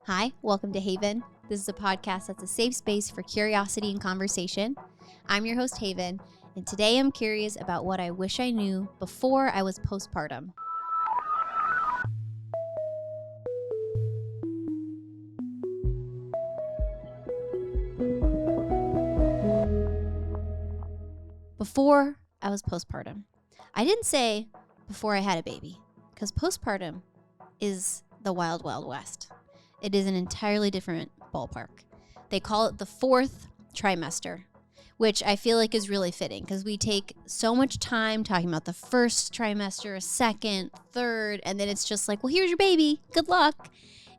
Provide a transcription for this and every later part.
Hi, welcome to Haven. This is a podcast that's a safe space for curiosity and conversation. I'm your host, Haven, and today I'm curious about what I wish I knew before I was postpartum. Before I was postpartum. I didn't say before I had a baby, because postpartum is the wild, wild west. It is an entirely different ballpark. They call it the fourth trimester, which I feel like is really fitting because we take so much time talking about the first trimester, second, third, and then it's just like, well, here's your baby. Good luck.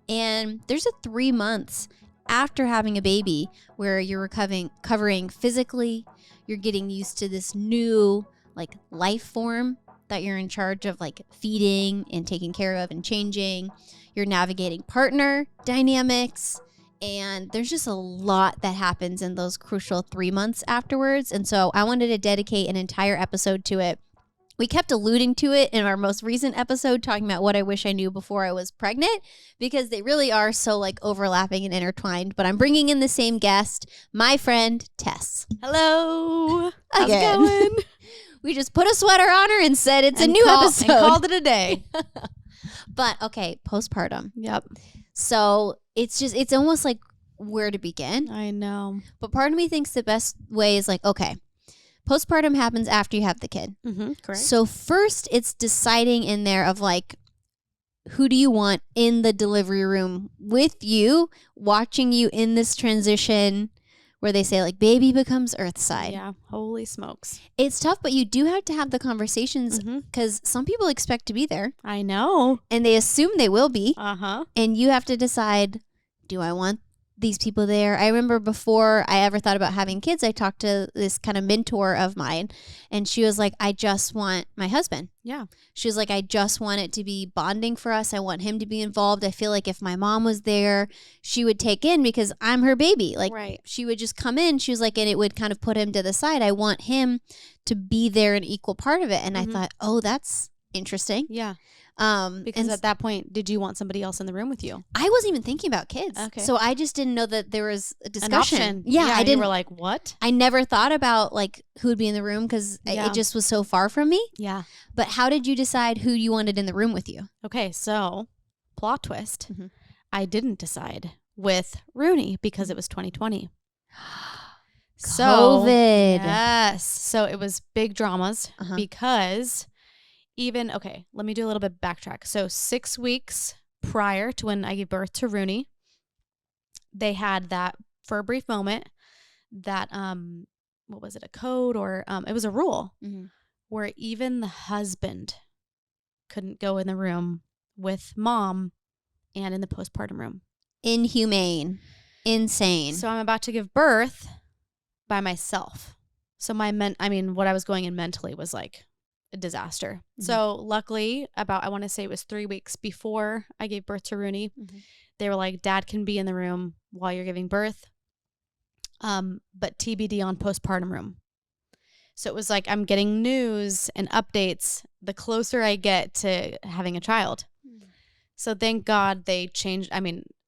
And there's a 3 months after having a baby where you're recovering physically, you're getting used to this new like life form that you're in charge of like feeding and taking care of and changing. You're navigating partner dynamics, and there's just a lot that happens in those crucial 3 months afterwards. And so I wanted to dedicate an entire episode to it. We kept alluding to it in our most recent episode, talking about what I wish I knew before I was pregnant, because they really are so like overlapping and intertwined. But I'm bringing in the same guest, my friend, Tess. Hello. How's Again. it going? We just put a sweater on her and said it's a new episode. And called it a day. But okay, postpartum. Yep. So it's almost like where to begin. I know. But part of me thinks the best way is like, okay, postpartum happens after you have the kid. Mm-hmm, correct. So first it's deciding in there of like, who do you want in the delivery room with you, watching you in this transition where they say like baby becomes earthside. Yeah. Holy smokes. It's tough, but you do have to have the conversations because some people expect to be there. I know. And they assume they will be. Uh-huh. And you have to decide, do I want these people there? I remember before I ever thought about having kids, I talked to this kind of mentor of mine, and she was like, I just want my husband. Yeah. She was like, I just want it to be bonding for us. I want him to be involved. I feel like if my mom was there, she would take in because I'm her baby. Like right. She would just come in. She was like, and it would kind of put him to the side. I want him to be there, an equal part of it. And I thought, oh, that's interesting. Yeah. and Because at that point, did you want somebody else in the room with you? I wasn't even thinking about kids. Okay. So I just didn't know that there was a discussion. An option. Yeah, I didn't. You were like, what? I never thought about like who would be in the room because it just was so far from me. Yeah. But how did you decide who you wanted in the room with you? Okay, so plot twist. I didn't decide with Rooney because it was 2020. So, COVID. Yes. So it was big dramas because okay, let me do a little bit backtrack. So 6 weeks prior to when I gave birth to Rooney, they had that for a brief moment that, what was it, a code or it was a rule where even the husband couldn't go in the room with mom and in the postpartum room. Inhumane. Insane. So I'm about to give birth by myself. So what I was going in mentally was like a disaster. So luckily I want to say it was 3 weeks before I gave birth to Rooney, they were like, Dad can be in the room while you're giving birth. But TBD on postpartum room. So it was like, I'm getting news and updates the closer I get to having a child. So thank God they changed.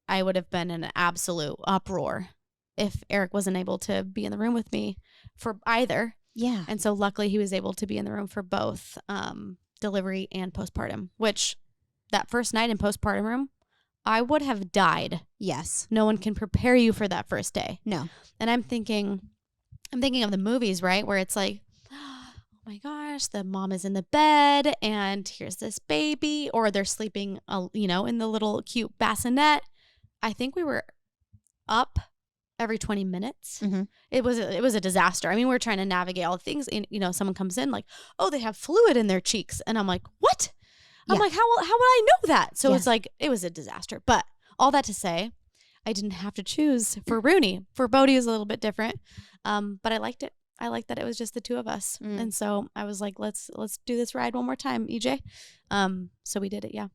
I would have been in an absolute uproar if Eric wasn't able to be in the room with me for either. Yeah. And so luckily he was able to be in the room for both delivery and postpartum, which that first night in postpartum room, I would have died. Yes. No one can prepare you for that first day. No. And I'm thinking of the movies, right? Where it's like, oh my gosh, the mom is in the bed and here's this baby, or they're sleeping, in the little cute bassinet. I think we were up every 20 minutes. It was a disaster. We were trying to navigate all the things, and someone comes in like, oh, they have fluid in their cheeks, and I'm like, what? I'm like, how would I know that? So it's like, it was a disaster. But all that to say, I didn't have to choose for Rooney. For Bodhi, it was a little bit different, but I liked it. I liked that it was just the two of us, and so I was like, let's do this ride one more time, EJ. So we did it. Yeah.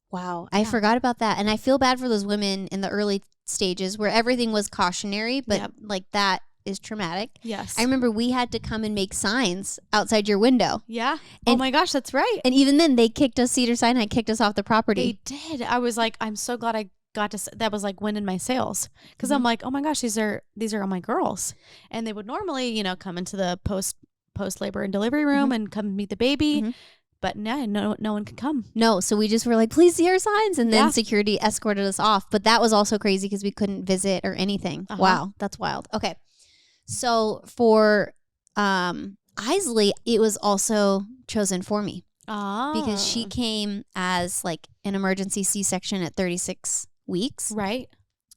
Wow. I forgot about that, and I feel bad for those women in the early stages where everything was cautionary, but like that is traumatic. Yes. I remember we had to come and make signs outside your window. Yeah. And, oh my gosh, that's right. And even then they kicked us, Cedar Sinai kicked us off the property. They did. I was like, I'm so glad I that was like winning my sales. Cause I'm like, oh my gosh, these are all my girls. And they would normally, you know, come into the post labor and delivery room and come meet the baby. But no one can come. No. So we just were like, please see our signs. And then security escorted us off. But that was also crazy because we couldn't visit or anything. Wow. That's wild. Okay. So for Isley, it was also chosen for me. Because she came as like an emergency C-section at 36 weeks. Right.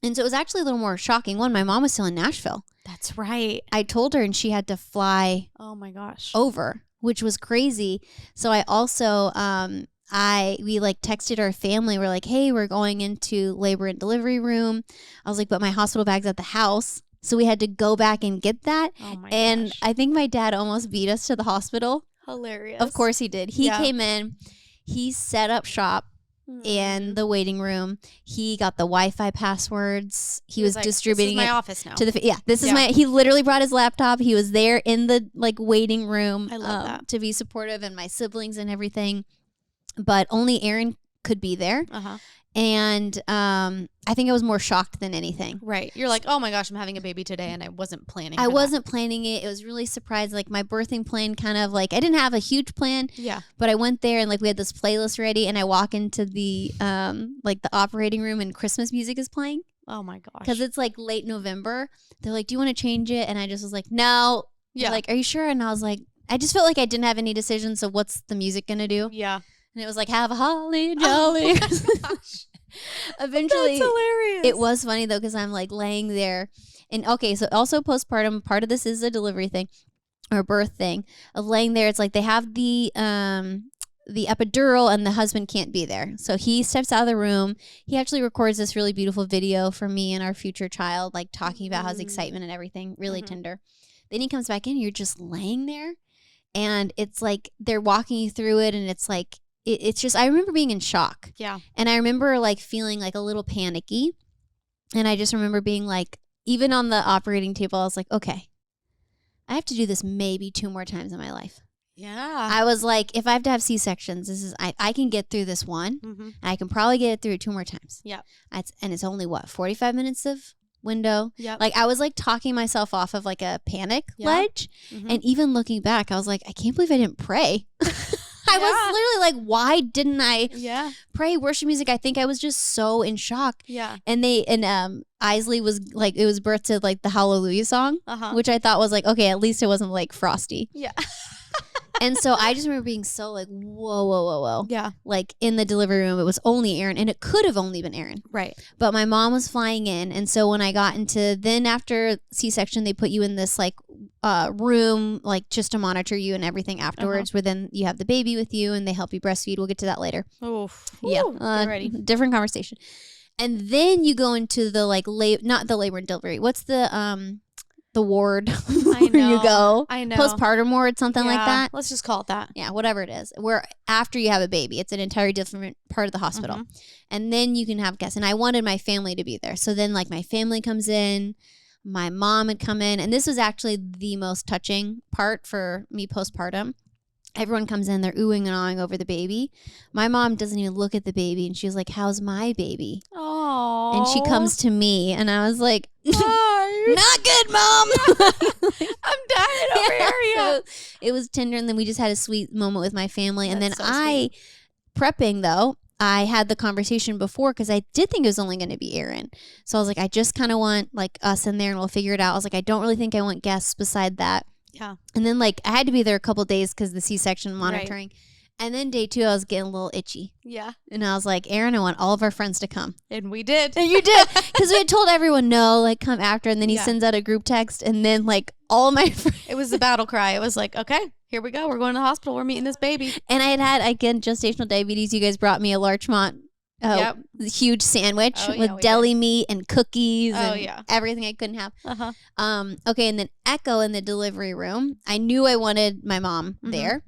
And so it was actually a little more shocking. One, my mom was still in Nashville. That's right. I told her and she had to fly oh my gosh over, which was crazy. So I also we like texted our family. We're like, hey, we're going into labor and delivery room. I was like, but my hospital bag's at the house. So we had to go back and get that. Oh my and gosh. I think my dad almost beat us to the hospital. Hilarious. Of course he did. He came in, he set up shop in the waiting room. He got the Wi-Fi passwords. He was like, distributing this is my office now. to the this is my. He literally brought his laptop. He was there in the like waiting room. I love that. To be supportive, and my siblings and everything. But only Aaron could be there. And I think I was more shocked than anything. Right. You're like, oh my gosh, I'm having a baby today, and I wasn't planning. I wasn't planning it. It was really surprised. Like my birthing plan, kind of like I didn't have a huge plan. Yeah. But I went there and like we had this playlist ready, and I walk into the like the operating room, and Christmas music is playing. Oh my gosh. Because it's like late November. They're like, do you want to change it? And I just was like, no. Yeah. They're like, are you sure? And I was like, I just felt like I didn't have any decision. So what's the music gonna do? Yeah. And it was like, have a holly jolly. Oh eventually, that's hilarious. It was funny though, because I'm like laying there. And okay, so also postpartum, part of this is a delivery thing or birth thing of laying there. It's like they have the epidural and the husband can't be there. So he steps out of the room. He actually records this really beautiful video for me and our future child, like talking about his excitement and everything, really tender. Then he comes back in, you're just laying there. And it's like they're walking you through it, and it's like, it's just, I remember being in shock. Yeah. And I remember like feeling like a little panicky. And I just remember being like, even on the operating table, I was like, okay, I have to do this maybe 2 more times in my life. Yeah. I was like, if I have to have C-sections, this is, I can get through this one. And I can probably get it through 2 more times. Yeah. And it's only 45 minutes of window. Yeah. Like I was like talking myself off of like a panic ledge. And even looking back, I was like, I can't believe I didn't pray. I was literally like, why didn't I pray worship music? I think I was just so in shock. Yeah. And Isley was like, it was birthed to like the Hallelujah song, which I thought was like, okay, at least it wasn't like frosty. Yeah. And so I just remember being so like, whoa. Yeah. Like in the delivery room, it was only Aaron, and it could have only been Aaron. Right. But my mom was flying in. And so when I got then after C-section, they put you in this like room, like just to monitor you and everything afterwards, where then you have the baby with you and they help you breastfeed. We'll get to that later. Oh, yeah. Get ready. Different conversation. And then you go into the like, not the labor and delivery. What's the ward I know. where you go. I know. Postpartum ward, something like that. Let's just call it that. Yeah, whatever it is. Where after you have a baby, it's an entirely different part of the hospital. And then you can have guests. And I wanted my family to be there. So then like my family comes in, my mom had come in. And this was actually the most touching part for me postpartum. Everyone comes in, they're oohing and awing over the baby. My mom doesn't even look at the baby, and she was like, how's my baby? Oh. And she comes to me, and I was like, not good, Mom. I'm dying over here. Yeah. So it was tender, and then we just had a sweet moment with my family. And then That's so sweet. Prepping though, I had the conversation before because I did think it was only going to be Aaron. So I was like, I just kind of want like us in there and we'll figure it out. I was like, I don't really think I want guests beside that. Yeah. And then like I had to be there a couple days because the C-section monitoring. Right. And then day 2, I was getting a little itchy. Yeah. And I was like, Aaron, I want all of our friends to come. And we did. And you did. Because we had told everyone, no, like come after. And then he sends out a group text. And then like all my friends. It was the battle cry. It was like, okay, here we go. We're going to the hospital. We're meeting this baby. And I had again, gestational diabetes. You guys brought me a Larchmont huge sandwich with deli meat and cookies and everything I couldn't have. Okay. And then Echo in the delivery room. I knew I wanted my mom there.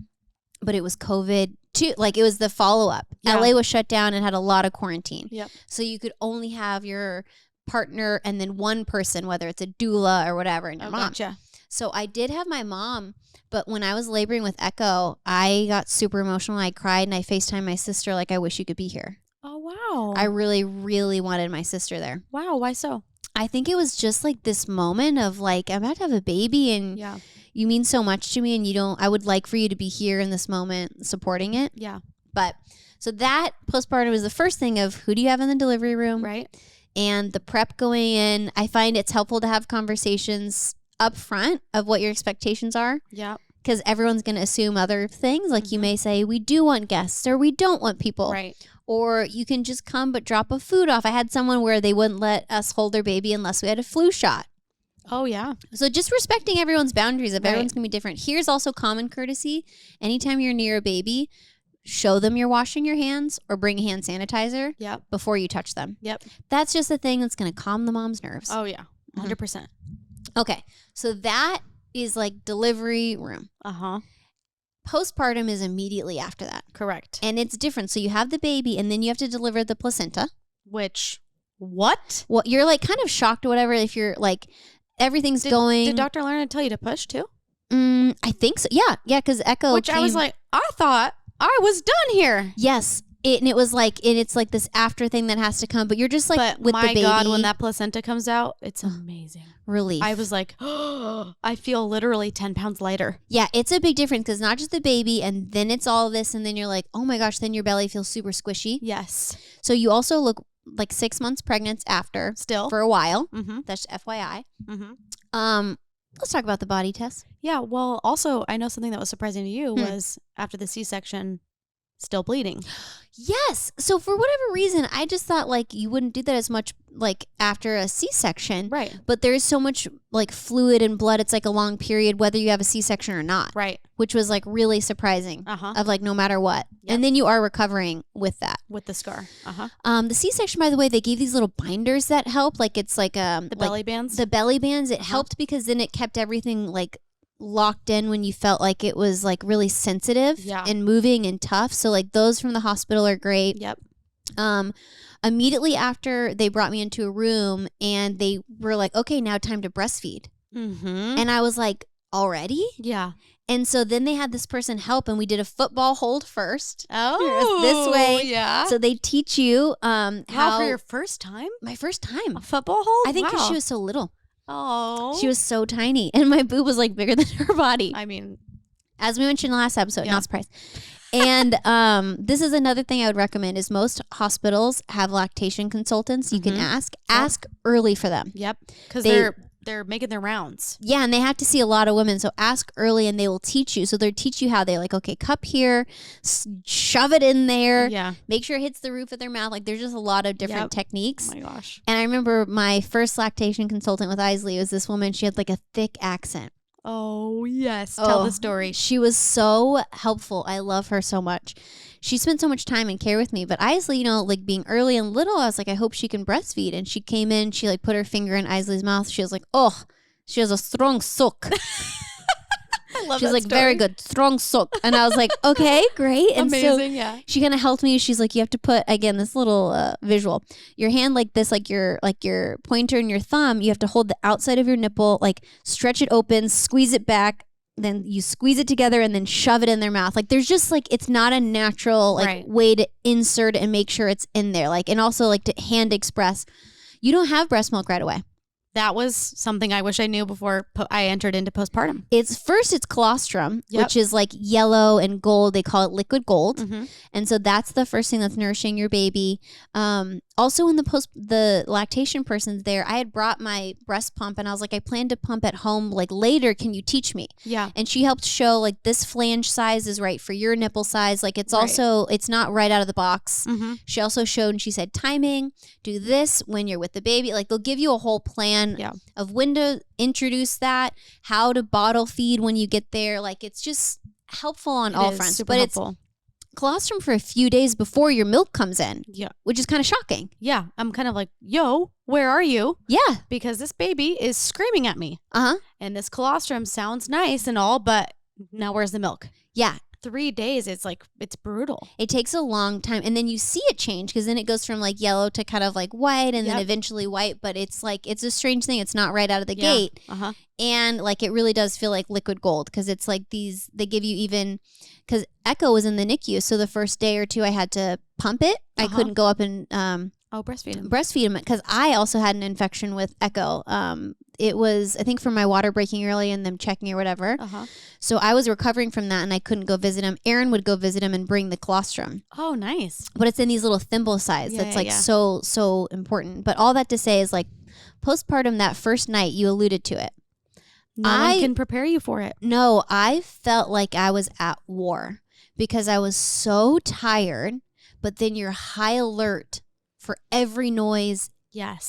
But it was COVID too. Like it was the follow up. Yeah. LA was shut down and had a lot of quarantine. Yep. So you could only have your partner and then one person, whether it's a doula or whatever, and your mom. Gotcha. So I did have my mom, but when I was laboring with Echo, I got super emotional. I cried and I FaceTimed my sister like, I wish you could be here. Oh, wow. Wow. I really, really wanted my sister there. Wow. Why so? I think it was just like this moment of like, I'm about to have a baby and you mean so much to me and I would like for you to be here in this moment supporting it. Yeah. But so that postpartum was the first thing of who do you have in the delivery room? Right. And the prep going in. I find it's helpful to have conversations up front of what your expectations are. Yeah. Because everyone's going to assume other things. Like you may say, we do want guests or we don't want people. Right. Or you can just come but drop a food off. I had someone where they wouldn't let us hold their baby unless we had a flu shot. Oh, yeah. So just respecting everyone's boundaries. If everyone's going to be different. Here's also common courtesy. Anytime you're near a baby, show them you're washing your hands or bring hand sanitizer before you touch them. Yep. That's just a thing that's going to calm the mom's nerves. Oh, yeah. 100%. Okay. So that is like delivery room. Uh-huh. Postpartum is immediately after that. Correct. And it's different. So you have the baby and then you have to deliver the placenta. Which, what? Well, you're like kind of shocked or whatever if you're like, everything's going. Did Dr. Lerner tell you to push too? I think so. Yeah. Yeah. Because Echo Which I was like, I thought I was done here. Yes. It's like this after thing that has to come, but you're just like but with the baby. My God, when that placenta comes out, it's amazing. Relief. I was like, oh, I feel literally 10 pounds lighter. Yeah, it's a big difference because not just the baby and then it's all this and then you're like, oh my gosh, then your belly feels super squishy. Yes. So you also look like 6 months pregnant after. Still. For a while. Mm-hmm. That's FYI. Mm-hmm. Let's talk about the body test. Yeah, well, also, I know something that was surprising to you was after the C-section, still bleeding. Yes. So for whatever reason, I just thought like you wouldn't do that as much like after a C-section. Right. But there is so much like fluid and blood. It's like a long period, whether you have a C-section or not. Right. Which was like really surprising of like no matter what. Yep. And then you are recovering with that. With the scar. The C-section, by the way, they gave these little binders that help. Like it's like the belly bands. The belly bands. It helped because then it kept everything like locked in when you felt like it was like really sensitive and moving and tough. So like those from the hospital are great. Yep. Immediately after they brought me into a room and they were like, okay, now time to breastfeed. Mm-hmm. And I was like, already? Yeah. And so then they had this person help and we did a football hold first. Oh, this way. Yeah. So they teach you how for your first time? My first time. A football hold? I think because she was so little. Oh. She was so tiny. And my boob was like bigger than her body. I mean, as we mentioned in the last episode, not surprised. And this is another thing I would recommend is most hospitals have lactation consultants. You can ask early for them. Yep. Because they're making their rounds. Yeah, and they have to see a lot of women. So ask early and they will teach you. So they'll teach you how they like, okay, cup here, shove it in there. Yeah. Make sure it hits the roof of their mouth. Like there's just a lot of different techniques. Oh my gosh. And I remember my first lactation consultant with Isley was this woman. She had like a thick accent. Oh, yes. Tell the story. She was so helpful. I love her so much. She spent so much time and care with me. But Isley, you know, like being early and little, I was like, I hope she can breastfeed. And she came in, she like put her finger in Isley's mouth. She was like, oh, she has a strong suck. I love She's that like, story. very good, strong suck. And I was like, okay, great. And amazing, so yeah. she kind of helped me. She's like, you have to put, again, this little visual, your hand like this, like your pointer and your thumb, you have to hold the outside of your nipple, like stretch it open, squeeze it back, then you squeeze it together and then shove it in their mouth. Like there's just like, it's not a natural like way to insert and make sure it's in there. Like, and also like to hand express, you don't have breast milk right away. That was something I wish I knew before I entered into postpartum. It's colostrum, which is like yellow and gold. They call it liquid gold. Mm-hmm. And so that's the first thing that's nourishing your baby. Also in the lactation person's there, I had brought my breast pump and I was like, I plan to pump at home like later. Can you teach me? Yeah. And she helped show like this flange size is right for your nipple size. Like it's also, it's not right out of the box. Mm-hmm. She also showed and she said timing, do this when you're with the baby. Like they'll give you a whole plan of when to introduce that, how to bottle feed when you get there. Like it's just helpful on all fronts. Super but helpful. It's colostrum for a few days before your milk comes in. Yeah. Which is kind of shocking. Yeah. I'm kind of like, yo, where are you? Yeah. Because this baby is screaming at me. Uh-huh. And this colostrum sounds nice and all, but now where's the milk? Yeah. 3 days, it's brutal. It takes a long time. And then you see it change because then it goes from like yellow to kind of like white and then eventually white. But it's like, it's a strange thing. It's not right out of the gate. And like, it really does feel like liquid gold because it's like they give you even, because Echo was in the NICU. So the first day or two I had to pump it. I couldn't go up and breastfeed him because I also had an infection with Echo. It was, I think, from my water breaking early and them checking or whatever. So I was recovering from that and I couldn't go visit him. Aaron would go visit him and bring the colostrum. Oh, nice. But it's in these little thimble size. That's like so important. But all that to say is like postpartum, that first night, you alluded to it. No one can prepare you for it. No, I felt like I was at war because I was so tired, but then you're high alert for every noise,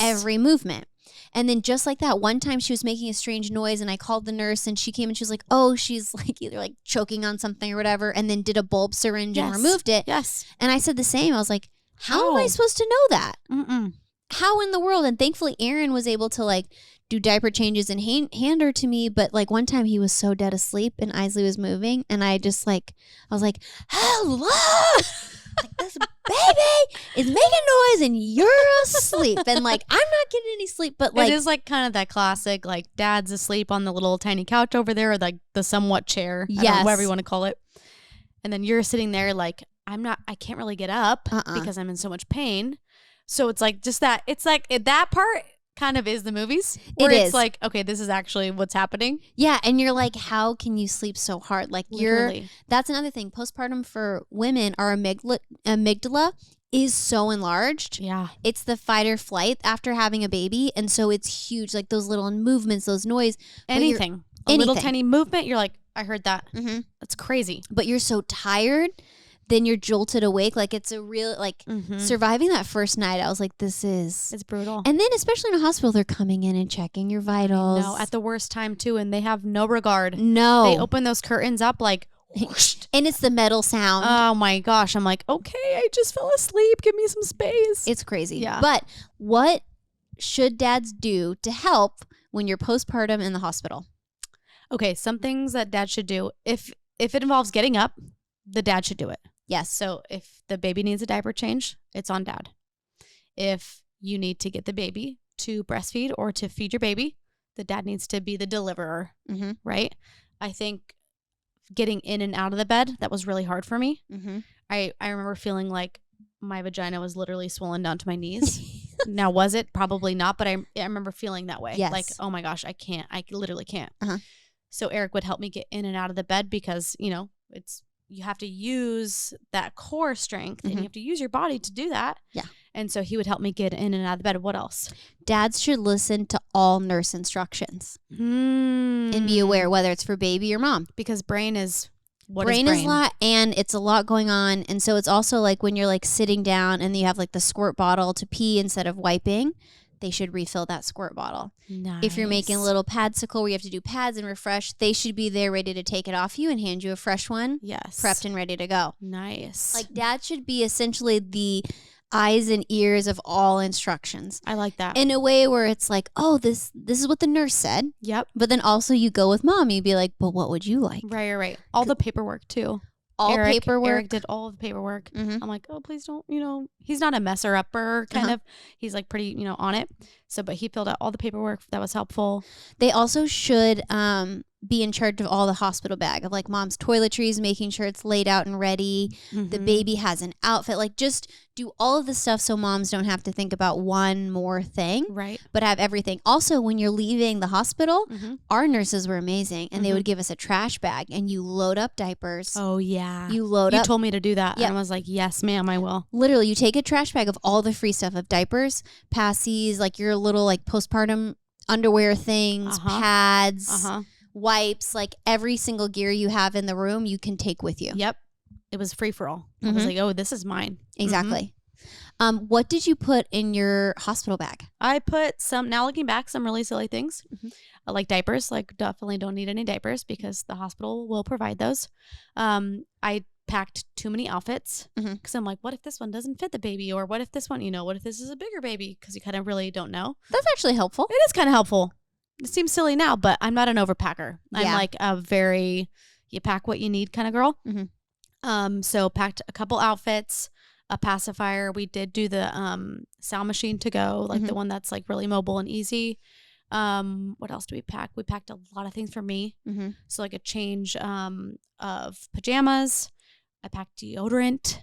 every movement. And then just like that, one time she was making a strange noise and I called the nurse and she came and she was like, oh, she's like either like choking on something or whatever, and then did a bulb syringe and removed it. And I said the same. I was like, how am I supposed to know that? How in the world? And thankfully Aaron was able to like do diaper changes and hand her to me. But like one time he was so dead asleep and Isley was moving and I was like, hello! Like, this baby is making noise and you're asleep. And like, I'm not getting any sleep, but like. It is like kind of that classic, like dad's asleep on the little tiny couch over there or like the somewhat chair. Whatever you want to call it. And then you're sitting there like, I can't really get up because I'm in so much pain. So it's like just that, it's like that part kind of is the movies. Where it's like, okay, this is actually what's happening. Yeah. And you're like, how can you sleep so hard? Like that's another thing. Postpartum for women, our amygdala is so enlarged. Yeah. It's the fight or flight after having a baby. And so it's huge. Like those little movements, those noise. Anything. A little tiny movement. You're like, I heard that. That's crazy. But you're so tired. Then you're jolted awake. Like it's a real, like surviving that first night. I was like, it's brutal. And then especially in a hospital, they're coming in and checking your vitals. No, at the worst time too. And they have no regard. No. They open those curtains up like, whoosh. And it's the metal sound. Oh my gosh. I'm like, okay, I just fell asleep. Give me some space. It's crazy. Yeah. But what should dads do to help when you're postpartum in the hospital? Okay. Some things that dad should do. If it involves getting up, the dad should do it. Yes. So if the baby needs a diaper change, it's on dad. If you need to get the baby to breastfeed or to feed your baby, the dad needs to be the deliverer, right? I think getting in and out of the bed, that was really hard for me. I remember feeling like my vagina was literally swollen down to my knees. Now, was it? Probably not, but I remember feeling that way. Yes. Like, oh my gosh, I literally can't. So Eric would help me get in and out of the bed because, you have to use that core strength and you have to use your body to do that. Yeah. And so he would help me get in and out of the bed. What else? Dads should listen to all nurse instructions and be aware whether it's for baby or mom. Because brain is brain is a lot and it's a lot going on. And so it's also like when you're like sitting down and you have like the squirt bottle to pee instead of wiping, they should refill that squirt bottle. Nice. If you're making a little padsicle where you have to do pads and refresh, they should be there ready to take it off you and hand you a fresh one. Yes. Prepped and ready to go. Nice. Like dad should be essentially the eyes and ears of all instructions. I like that. In a way where it's like, oh, this is what the nurse said. Yep. But then also you go with mom, you'd be like, but what would you like? Right. All the paperwork too. Paperwork. Eric did all of the paperwork. I'm like, oh, please don't, he's not a messer upper kind of. He's like pretty, on it. So, but he filled out all the paperwork. That was helpful. They also should be in charge of all the hospital bag of like mom's toiletries, making sure it's laid out and ready. The baby has an outfit. Like just do all of the stuff so moms don't have to think about one more thing. Right. But have everything. Also, when you're leaving the hospital, our nurses were amazing. And they would give us a trash bag and you load up diapers. Oh, yeah. You load up. You told me to do that. Yep. And I was like, yes, ma'am, I will. Literally, you take a trash bag of all the free stuff of diapers, passies, like your little like postpartum underwear things, pads, wipes, like every single gear you have in the room, you can take with you. Yep. It was free for all. I was like, oh, this is mine. Exactly. What did you put in your hospital bag? I put now looking back, some really silly things. Like diapers, like definitely don't need any diapers because the hospital will provide those. I packed too many outfits because I'm like, what if this one doesn't fit the baby? Or what if this one, what if this is a bigger baby? Because you kind of really don't know. That's actually helpful. It is kind of helpful. It seems silly now, but I'm not an overpacker. I'm like a very, you pack what you need kind of girl. So packed a couple outfits, a pacifier. We did do the sound machine to go, like the one that's like really mobile and easy. What else do we pack? We packed a lot of things for me. So like a change of pajamas. I packed deodorant.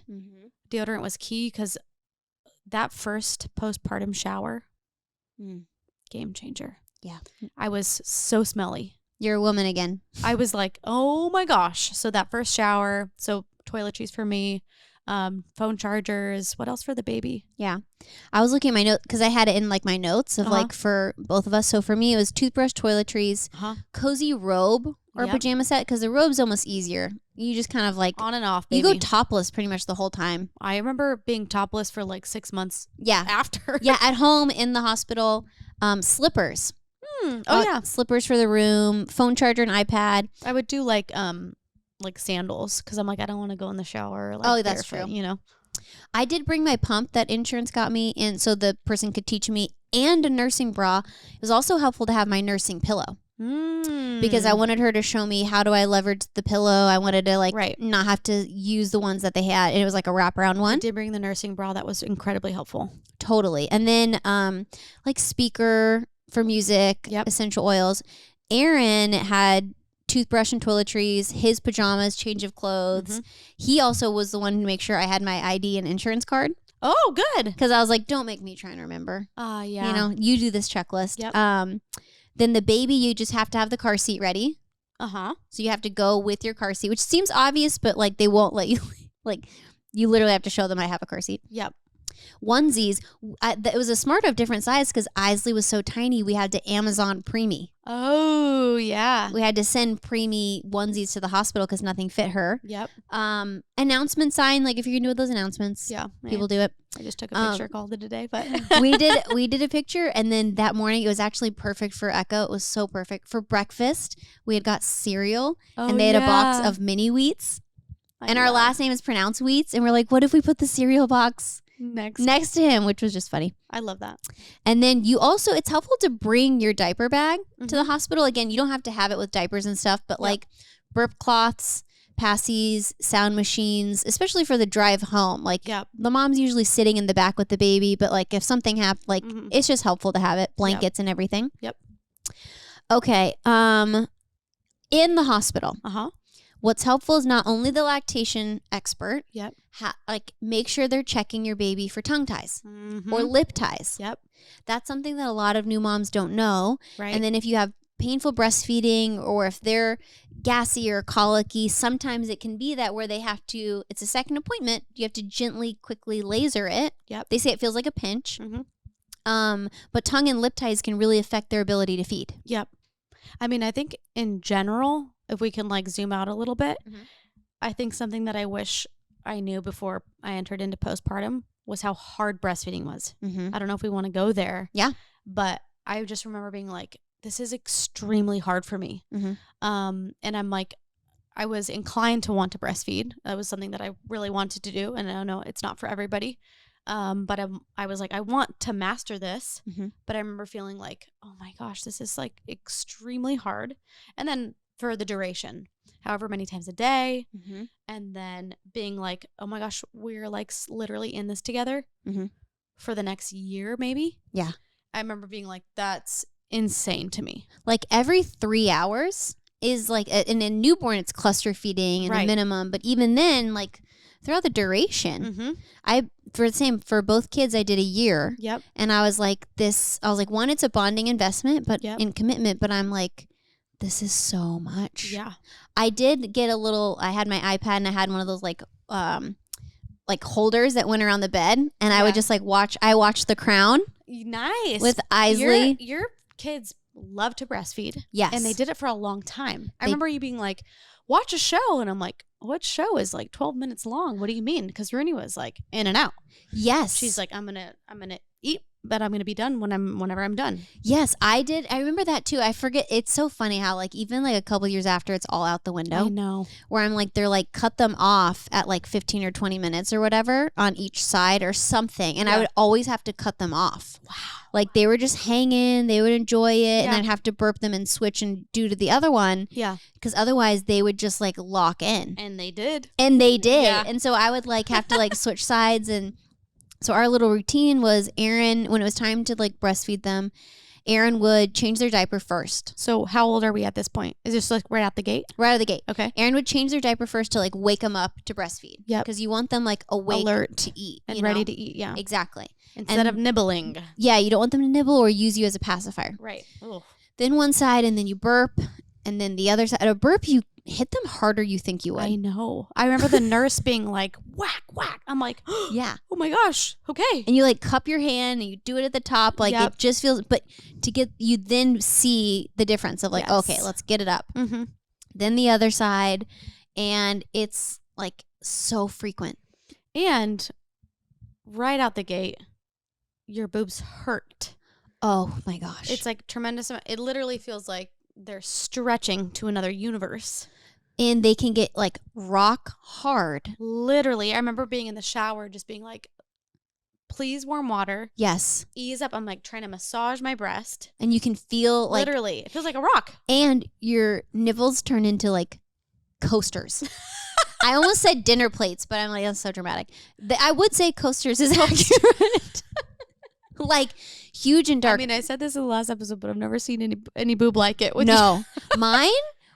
Deodorant was key because that first postpartum shower, game changer. Yeah. I was so smelly. You're a woman again. I was like, oh my gosh. So that first shower, so toiletries for me, phone chargers. What else for the baby? Yeah. I was looking at my notes because I had it in like my notes of like for both of us. So for me, it was toothbrush, toiletries, cozy robe or pajama set because the robe's almost easier. You just kind of like on and off, baby. You go topless pretty much the whole time. I remember being topless for like 6 months. Yeah. After. Yeah. At home, in the hospital, slippers. Slippers for the room, phone charger and iPad. I would do like sandals because I'm like, I don't want to go in the shower. Like, oh, that's barefoot, true. You know, I did bring my pump that insurance got me, and so the person could teach me, and a nursing bra. It was also helpful to have my nursing pillow because I wanted her to show me how do I leverage the pillow. I wanted to like not have to use the ones that they had. And it was like a wraparound one. I did bring the nursing bra. That was incredibly helpful. Totally. And then like speaker for music, essential oils. Aaron had toothbrush and toiletries, his pajamas, change of clothes. He also was the one to make sure I had my ID and insurance card. Oh, good. Because I was like, don't make me try and remember. Yeah. You know, you do this checklist. Yep. Then the baby, you just have to have the car seat ready. So you have to go with your car seat, which seems obvious, but like they won't let you, like you literally have to show them I have a car seat. Yep. Onesies, it was a smart of different size because Isley was so tiny. We had to Amazon Preemie. Oh, yeah. We had to send Preemie onesies to the hospital because nothing fit her. Yep. Announcement sign, like if you're going to do with those announcements, people do it. I just took a picture, called it a day, but we did a picture, and then that morning it was actually perfect for Echo. It was so perfect for breakfast. We had got cereal, and they had a box of mini wheats, and our last name is pronounced Wheats, and we're like, what if we put the cereal box next to him, which was just funny. I love that. And then you also, it's helpful to bring your diaper bag to the hospital. Again, you don't have to have it with diapers and stuff, but like burp cloths, passies, sound machines, especially for the drive home. Like the mom's usually sitting in the back with the baby, but like if something happened, like it's just helpful to have it, blankets and everything. Yep. Okay. In the hospital. What's helpful is not only the lactation expert, like make sure they're checking your baby for tongue ties or lip ties. That's something that a lot of new moms don't know. Right. And then if you have painful breastfeeding or if they're gassy or colicky, sometimes it can be that where they have to, it's a second appointment, you have to gently, quickly laser it. They say it feels like a pinch. But tongue and lip ties can really affect their ability to feed. I mean, I think in general, if we can like zoom out a little bit, I think something that I wish I knew before I entered into postpartum was how hard breastfeeding was. I don't know if we want to go there. But I just remember being like, this is extremely hard for me. And I'm like, I was inclined to want to breastfeed. That was something that I really wanted to do. And I know it's not for everybody. But I was like, I want to master this. But I remember feeling like, oh my gosh, this is like extremely hard. And then for the duration, however many times a day. And then being like, oh my gosh, we're like literally in this together for the next year, maybe. I remember being like, that's insane to me. Like every 3 hours is like, in a newborn, it's cluster feeding and a minimum. But even then, like throughout the duration, for both kids, I did a year. And I was like, one, it's a bonding investment, but in commitment, but I'm like, this is so much. I did get I had my iPad and I had one of those like holders that went around the bed, and I would just like watch The Crown. Nice. With Isley. Your kids love to breastfeed. Yes. And they did it for a long time. I remember you being like, watch a show. And I'm like, what show is like 12 minutes long? What do you mean? Because Rooney was like in and out. Yes. She's like, I'm gonna eat but I'm going to be done whenever I'm done. Yes, I did. I remember that too. I forget. It's so funny how like even like a couple years after, it's all out the window. I know. Where I'm like, they're like cut them off at like 15 or 20 minutes or whatever on each side or something. And I would always have to cut them off. Wow. Like they were just hanging, they would enjoy it, and I'd have to burp them and switch and do to the other one. Yeah. Because otherwise they would just like lock in. And they did. Yeah. And so I would like have to like switch sides. And so our little routine was Aaron, when it was time to like breastfeed them, Aaron would change their diaper first. So how old are we at this point? Is this like right out the gate? Right out of the gate. Okay. Aaron would change their diaper first to like wake them up to breastfeed. Yep. Because you want them like awake, alert to eat. and ready to eat. Yeah. Exactly. Instead of nibbling. Yeah, you don't want them to nibble or use you as a pacifier. Right. Ugh. Then one side, and then you burp, and then the other side. At a burp, you hit them harder you think you would. I know. I remember the nurse being like, whack, whack. I'm like, yeah. Oh my gosh. Okay. And you like cup your hand and you do it at the top. Like it just feels, but to get, you then see the difference of like, okay, let's get it up. Mm-hmm. Then the other side, and it's like so frequent. And right out the gate, your boobs hurt. Oh my gosh. It's like tremendous. It literally feels like they're stretching to another universe. And they can get like rock hard. Literally. I remember being in the shower just being like, please warm water. Yes. Ease up. I'm like trying to massage my breast. And you can feel like. Literally. It feels like a rock. And your nipples turn into like coasters. I almost said dinner plates, but I'm like, that's so dramatic. I would say coasters is accurate. Like huge and dark. I mean, I said this in the last episode, but I've never seen any boob like it. No. Mine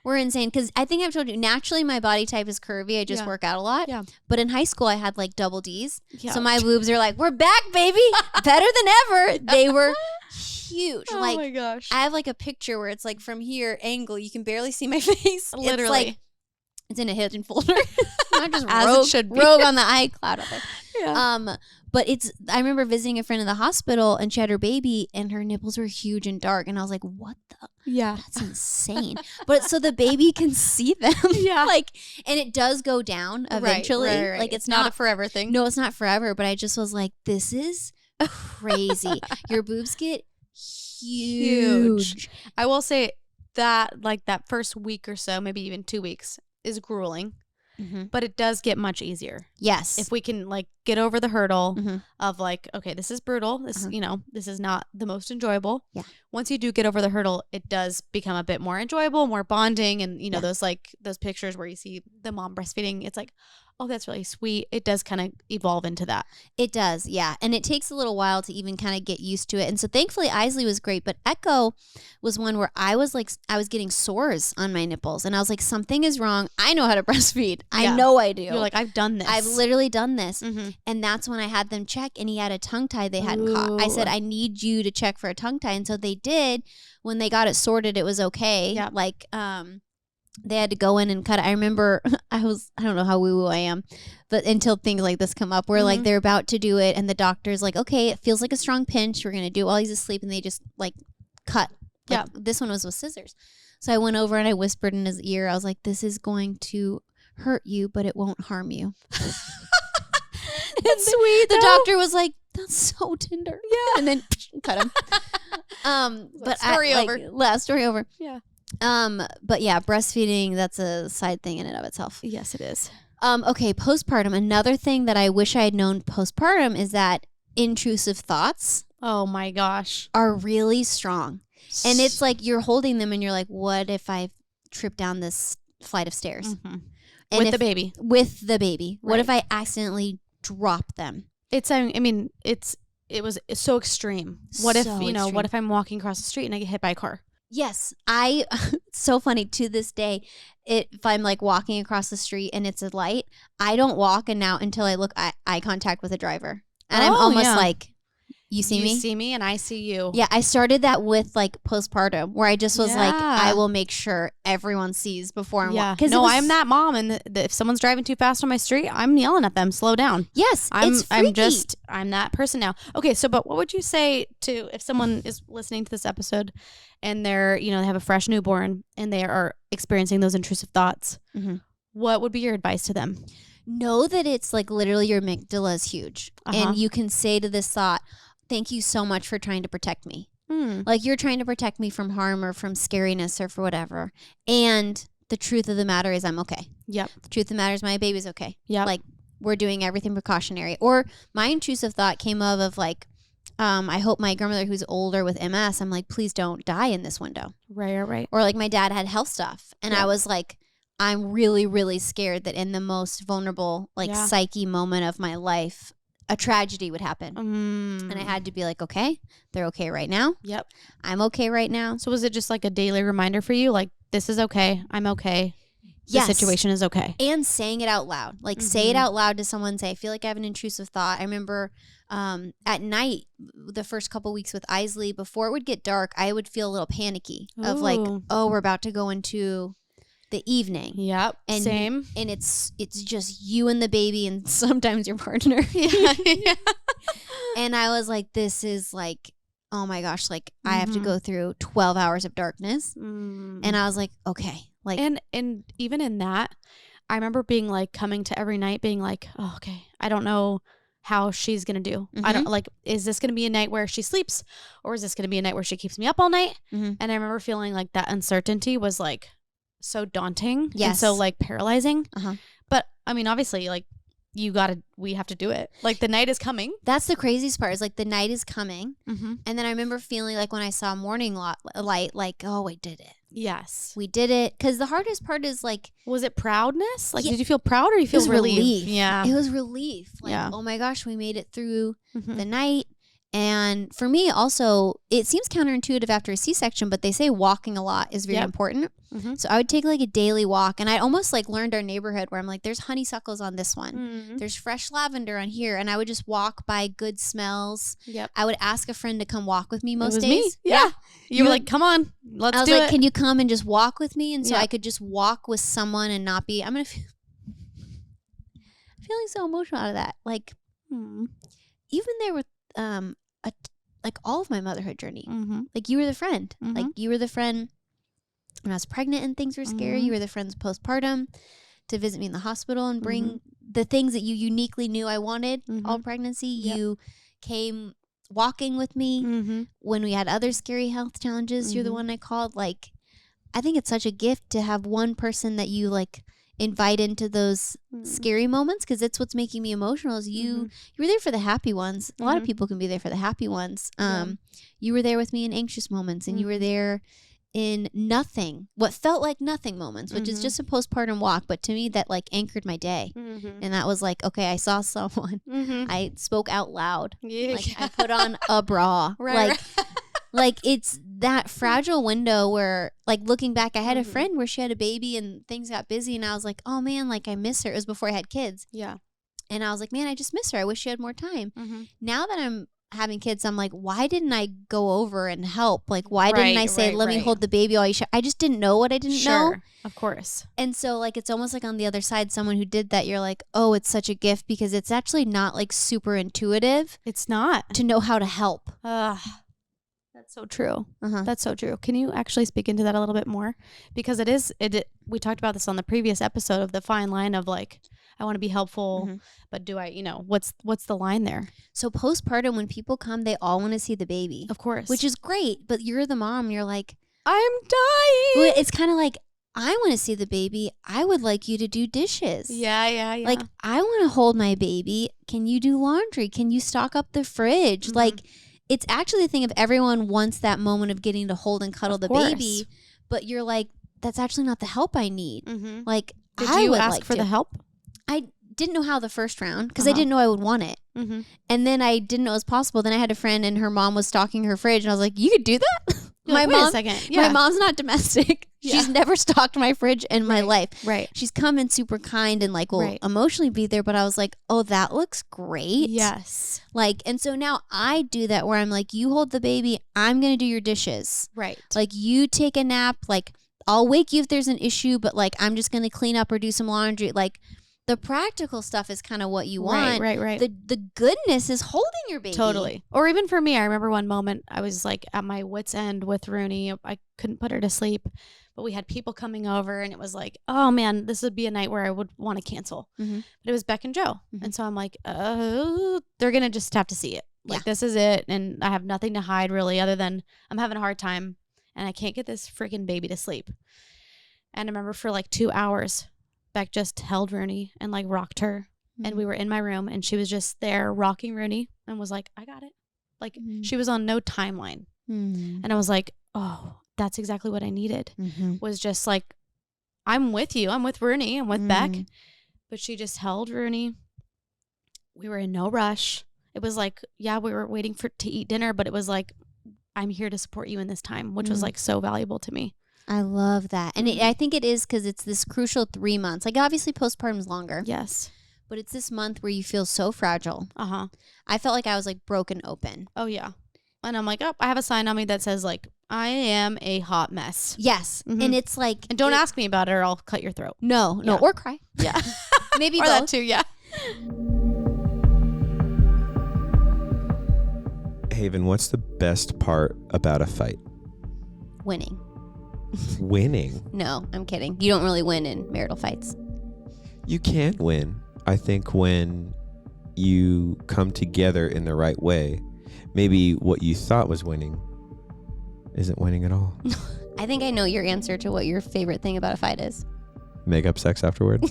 were insane because I think I've told you, naturally my body type is curvy. I just work out a lot. Yeah. But in high school, I had like double Ds. Yeah. So my boobs are like, we're back, baby. Better than ever. They were huge. Oh like, my gosh. I have like a picture where it's like from here, angle. You can barely see my face. Literally. It's like, it's in a hidden folder. Not just As rogue, it should be. rogue on the iCloud out there. Yeah. But I remember visiting a friend in the hospital and she had her baby and her nipples were huge and dark. And I was like, what the? Yeah. That's insane. But so the baby can see them. Yeah. Like, and it does go down eventually. Right. Like it's not a forever thing. No, it's not forever. But I just was like, this is crazy. Your boobs get huge. I will say that like that first week or so, maybe even 2 weeks, is grueling. Mm-hmm. But it does get much easier. Yes. If we can like get over the hurdle of like, okay, this is brutal. This, this is not the most enjoyable. Yeah. Once you do get over the hurdle, it does become a bit more enjoyable, more bonding. And, those pictures where you see the mom breastfeeding, it's like, oh, that's really sweet. It does kind of evolve into that. It does, yeah. And it takes a little while to even kind of get used to it. And so thankfully Isley was great, but Echo was one where I was getting sores on my nipples. And I was like, something is wrong. I know how to breastfeed. Yeah. I know I do. You're like, I've done this. I've literally done this. Mm-hmm. And that's when I had them check and he had a tongue tie they hadn't caught. I said, I need you to check for a tongue tie. And so they did. When they got it sorted, it was okay. Yeah. Like, they had to go in and cut it. I remember I don't know how woo-woo I am, but until things like this come up where like they're about to do it and the doctor's like, okay, it feels like a strong pinch. We're going to do it while he's asleep. And they just like cut. Like, this one was with scissors. So I went over and I whispered in his ear. I was like, this is going to hurt you, but it won't harm you. It's sweet. The doctor was like, that's so tender. Yeah. And then cut him. But last story over. Yeah. But yeah, breastfeeding, that's a side thing in and of itself. Yes, it is. Okay, postpartum. Another thing that I wish I had known postpartum is that intrusive thoughts. Oh my gosh. Are really strong. And it's like you're holding them and you're like, what if I trip down this flight of stairs? Mm-hmm. With the baby. With the baby. Right. What if I accidentally drop them? It was so extreme. What if, what if I'm walking across the street and I get hit by a car? Yes. So funny to this day, if I'm like walking across the street and it's a light, I don't walk and now until I look eye contact with a driver. And I'm almost like, you see me? You see me and I see you. Yeah, I started that with like postpartum where I just was like, Yeah. I will make sure everyone sees before I'm walking. No, I'm that mom, and if someone's driving too fast on my street, I'm yelling at them, slow down. Yes, it's freaky. I'm that person now. Okay, so but what would you say to if someone is listening to this episode and they're, they have a fresh newborn and they are experiencing those intrusive thoughts? Mm-hmm. What would be your advice to them? Know that it's like literally your amygdala is huge. And you can say to this thought, thank you so much for trying to protect me. Mm. Like, you're trying to protect me from harm or from scariness or for whatever. And the truth of the matter is I'm okay. Yep. The truth of the matter is my baby's okay. Yep. Like, we're doing everything precautionary. Or my intrusive thought came of like, I hope my grandmother who's older with MS, I'm like, please don't die in this window. Right. Or like my dad had health stuff. And Yeah. I was like, I'm really, really scared that in the most vulnerable, like psyche moment of my life, a tragedy would happen. And I had to be like, okay, they're okay right now. Yep. I'm okay right now. So was it just like a daily reminder for you? Like, this is okay. I'm okay. Yes. The situation is okay. And saying it out loud. Like, say it out loud to someone. Say, I feel like I have an intrusive thought. I remember at night, the first couple weeks with Isley, before it would get dark, I would feel a little panicky of like, oh, we're about to go into the evening. Yep. And same. And it's just you and the baby and sometimes your partner. Yeah. And I was like, this is like, oh my gosh, like I have to go through 12 hours of darkness. And I was like, okay. Like, and even in that, I remember being like coming to every night being like, oh, okay, I don't know how she's going to do. I don't like, is this going to be a night where she sleeps or is this going to be a night where she keeps me up all night? And I remember feeling like that uncertainty was like so daunting and so like paralyzing. But I mean, obviously like we have to do it. Like the night is coming. That's the craziest part is like the night is coming. And then I remember feeling like when I saw morning light, like, oh, we did it. Yes. We did it. Because the hardest part is like. Was it proudness? Like, did you feel proud or you feel relief? Yeah. It was relief. Like, oh my gosh, we made it through the night. And for me also, it seems counterintuitive after a C-section, but they say walking a lot is very important. So I would take like a daily walk and I almost like learned our neighborhood where I'm like, there's honeysuckles on this one. There's fresh lavender on here. And I would just walk by good smells. I would ask a friend to come walk with me most days. Me. Yeah. You were like, come on, let's do it. I was like, can you come and just walk with me? And so I could just walk with someone and not be, I'm feeling so emotional out of that. Like, you've been there with, like all of my motherhood journey. Like you were the friend. Like you were the friend when I was pregnant and things were scary. You were the friends postpartum to visit me in the hospital and bring the things that you uniquely knew I wanted all pregnancy. You came walking with me when we had other scary health challenges. You're the one I called. Like, I think it's such a gift to have one person that you like invite into those scary moments, because it's what's making me emotional is you were there for the happy ones. A lot of people can be there for the happy ones. You were there with me in anxious moments, and you were there in what felt like nothing moments, which is just a postpartum walk, but to me that like anchored my day. And that was like, okay, I saw someone. I spoke out loud. Like I put on a bra. Like it's that fragile window where, like, looking back, I had a friend where she had a baby and things got busy, and I was like, oh man, like I miss her. It was before I had kids. And I was like, man, I just miss her. I wish she had more time. Now that I'm having kids, I'm like, why didn't I go over and help? Like, why didn't I say, let me hold the baby while you I just didn't know what I didn't know. Of course. And so, like, it's almost like on the other side, someone who did that, you're like, oh, it's such a gift, because it's actually not like super intuitive. It's not. To know how to help. That's so true. That's so true. Can you actually speak into that a little bit more? Because we talked about this on the previous episode of the fine line of like, I want to be helpful, but do I, what's the line there? So postpartum, when people come, they all want to see the baby. Of course. Which is great, but you're the mom. You're like, I'm dying. It's kind of like, I want to see the baby. I would like you to do dishes. Yeah. Like, I want to hold my baby. Can you do laundry? Can you stock up the fridge? Like, it's actually the thing of everyone wants that moment of getting to hold and cuddle the baby, but you're like, that's actually not the help I need. Like, did you ask for the help? I didn't know how the first round, because I didn't know I would want it. And then I didn't know it was possible. Then I had a friend and her mom was stocking her fridge, and I was like, you could do that? Wait a second. My mom's not domestic. She's never stocked my fridge in my life. Right. She's come in super kind and like will emotionally be there, but I was like, oh, that looks great. Yes. Like, and so now I do that where I'm like, you hold the baby, I'm going to do your dishes. Right. Like, you take a nap, like I'll wake you if there's an issue, but like I'm just going to clean up or do some laundry. Like, the practical stuff is kind of what you want. Right. The goodness is holding your baby. Totally. Or even for me, I remember one moment I was like at my wit's end with Rooney. I couldn't put her to sleep, but we had people coming over, and it was like, oh man, this would be a night where I would want to cancel. But it was Beck and Joe. And so I'm like, they're going to just have to see it. Like, Yeah. this is it. And I have nothing to hide really other than I'm having a hard time and I can't get this freaking baby to sleep. And I remember for like 2 hours, Beck just held Rooney and like rocked her. And we were in my room and she was just there rocking Rooney and was like, I got it. Like she was on no timeline. And I was like, oh, that's exactly what I needed. Was just like, I'm with you. I'm with Rooney. I'm with Beck. But she just held Rooney. We were in no rush. It was like, yeah, we were waiting to eat dinner, but it was like, I'm here to support you in this time, which was like so valuable to me. I love that. And I think it is because it's this crucial 3 months. Like, obviously, postpartum is longer. Yes. But it's this month where you feel so fragile. I felt like I was like broken open. Oh, yeah. And I'm like, oh, I have a sign on me that says like, I am a hot mess. Yes. And it's like. And don't ask me about it or I'll cut your throat. No. Or cry. Yeah. Maybe or both. that too, yeah. Haven, what's the best part about a fight? Winning. Winning? No, I'm kidding. You don't really win in marital fights. You can win. I think when you come together in the right way, maybe what you thought was winning isn't winning at all. I think I know your answer to what your favorite thing about a fight is. Make up sex afterward?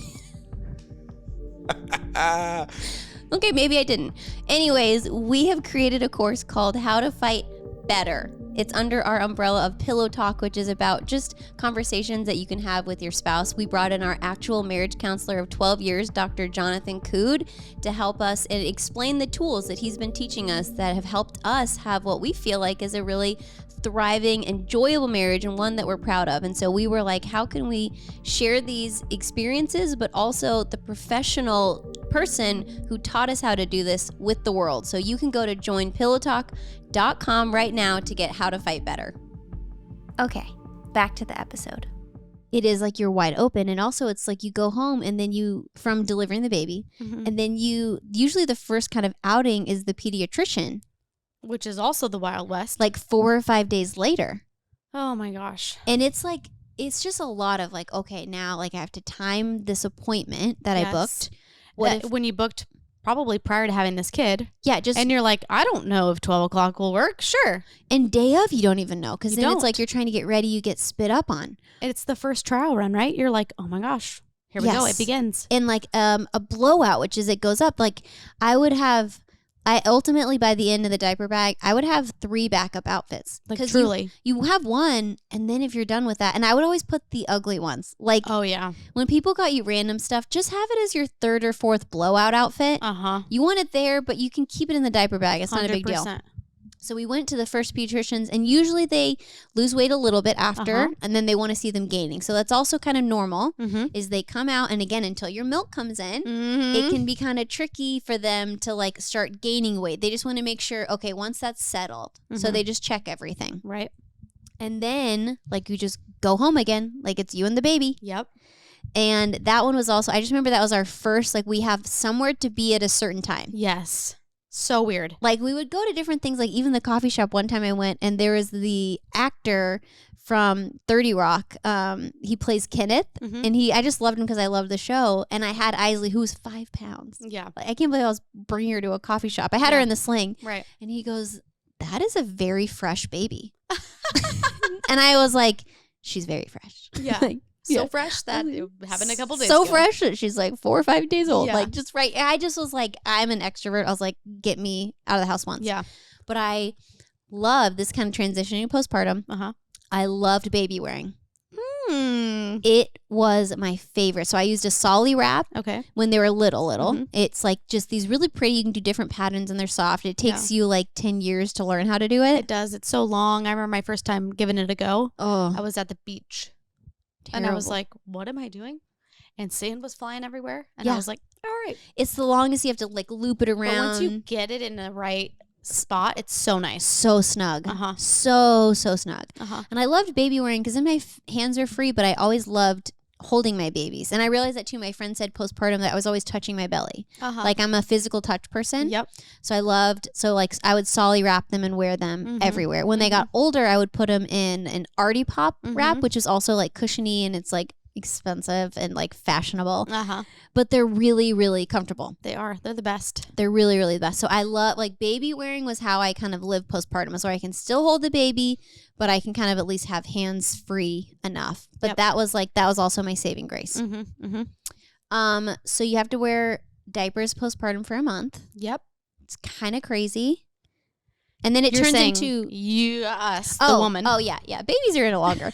Okay, maybe I didn't. Anyways, we have created a course called How to Fight Better. It's under our umbrella of Pillow Talk, which is about just conversations that you can have with your spouse. We brought in our actual marriage counselor of 12 years, Dr. Jonathan Cood, to help us and explain the tools that he's been teaching us that have helped us have what we feel like is a really thriving, enjoyable marriage and one that we're proud of. And so we were like, how can we share these experiences, but also the professional person who taught us how to do this with the world? So you can go to joinpillowtalk.com right now to get How to Fight Better. Okay, back to the episode. It is like you're wide open, and also it's like you go home and then you, from delivering the baby, and then you, usually the first kind of outing is the pediatrician. Which is also the Wild West. Like 4 or 5 days later. Oh my gosh. And it's like, it's just a lot of like, okay, now like I have to time this appointment that I booked. When you booked probably prior to having this kid. Yeah, just. And you're like, I don't know if 12 o'clock will work. Sure. And day of, you don't even know. Because then it's like you're trying to get ready, you get spit up on. It's the first trial run, right? You're like, oh my gosh, here we go. It begins. And like a blowout, which is it goes up. Like I ultimately, by the end of the diaper bag, I would have 3 backup outfits. Like truly. You have one, and then if you're done with that, and I would always put the ugly ones. Like, oh yeah. When people got you random stuff, just have it as your 3rd or 4th blowout outfit. You want it there, but you can keep it in the diaper bag. It's 100%. Not a big deal. So we went to the first pediatricians, and usually they lose weight a little bit after, and then they want to see them gaining. So that's also kind of normal, is they come out, and again, until your milk comes in, it can be kind of tricky for them to like start gaining weight. They just want to make sure, okay, once that's settled. So they just check everything. Right. And then like you just go home again, like it's you and the baby. Yep. And that one was also, I just remember that was our first, like we have somewhere to be at a certain time. Yes. So weird. Like we would go to different things, like even the coffee shop. One time I went and there was the actor from 30 Rock. He plays Kenneth, and I just loved him because I loved the show. And I had Isley, who was 5 pounds. Yeah. Like, I can't believe I was bringing her to a coffee shop. I had her in the sling. Right. And he goes, that is a very fresh baby. And I was like, she's very fresh. Yeah. Like, so fresh that it happened a couple days so ago. fresh that she's like 4 or 5 days old. Yeah. Like just right. I just was like, I'm an extrovert. I was like, get me out of the house once. Yeah. But I love this kind of transitioning postpartum. I loved baby wearing. It was my favorite. So I used a Solly wrap. Okay. When they were little. It's like just these really pretty. You can do different patterns and they're soft. It takes you like 10 years to learn how to do it. It does. It's so long. I remember my first time giving it a go. Oh, I was at the beach. terrible. And I was like, what am I doing? And sand was flying everywhere. And I was like, all right. It's the longest. You have to like loop it around. But once you get it in the right spot, it's so nice. So snug. So snug. And I loved baby wearing because then my hands are free, but I always loved holding my babies. And I realized that too. My friend said postpartum that I was always touching my belly. Like I'm a physical touch person. Yep. So like I would Solly wrap them and wear them everywhere. When they got older, I would put them in an Artie Pop wrap, which is also like cushiony and it's like expensive and like fashionable, Uh-huh. but they're really, really comfortable. They are. They're the best. They're really, really the best. So I love, like, baby wearing was how I kind of live postpartum, so I can still hold the baby, but I can kind of at least have hands free enough. But Yep. that was also my saving grace. Mm-hmm. Mm-hmm. So you have to wear diapers postpartum for a month. Yep. It's kind of crazy. And then it You're turns saying into us, the woman. Oh yeah. Babies are in it longer.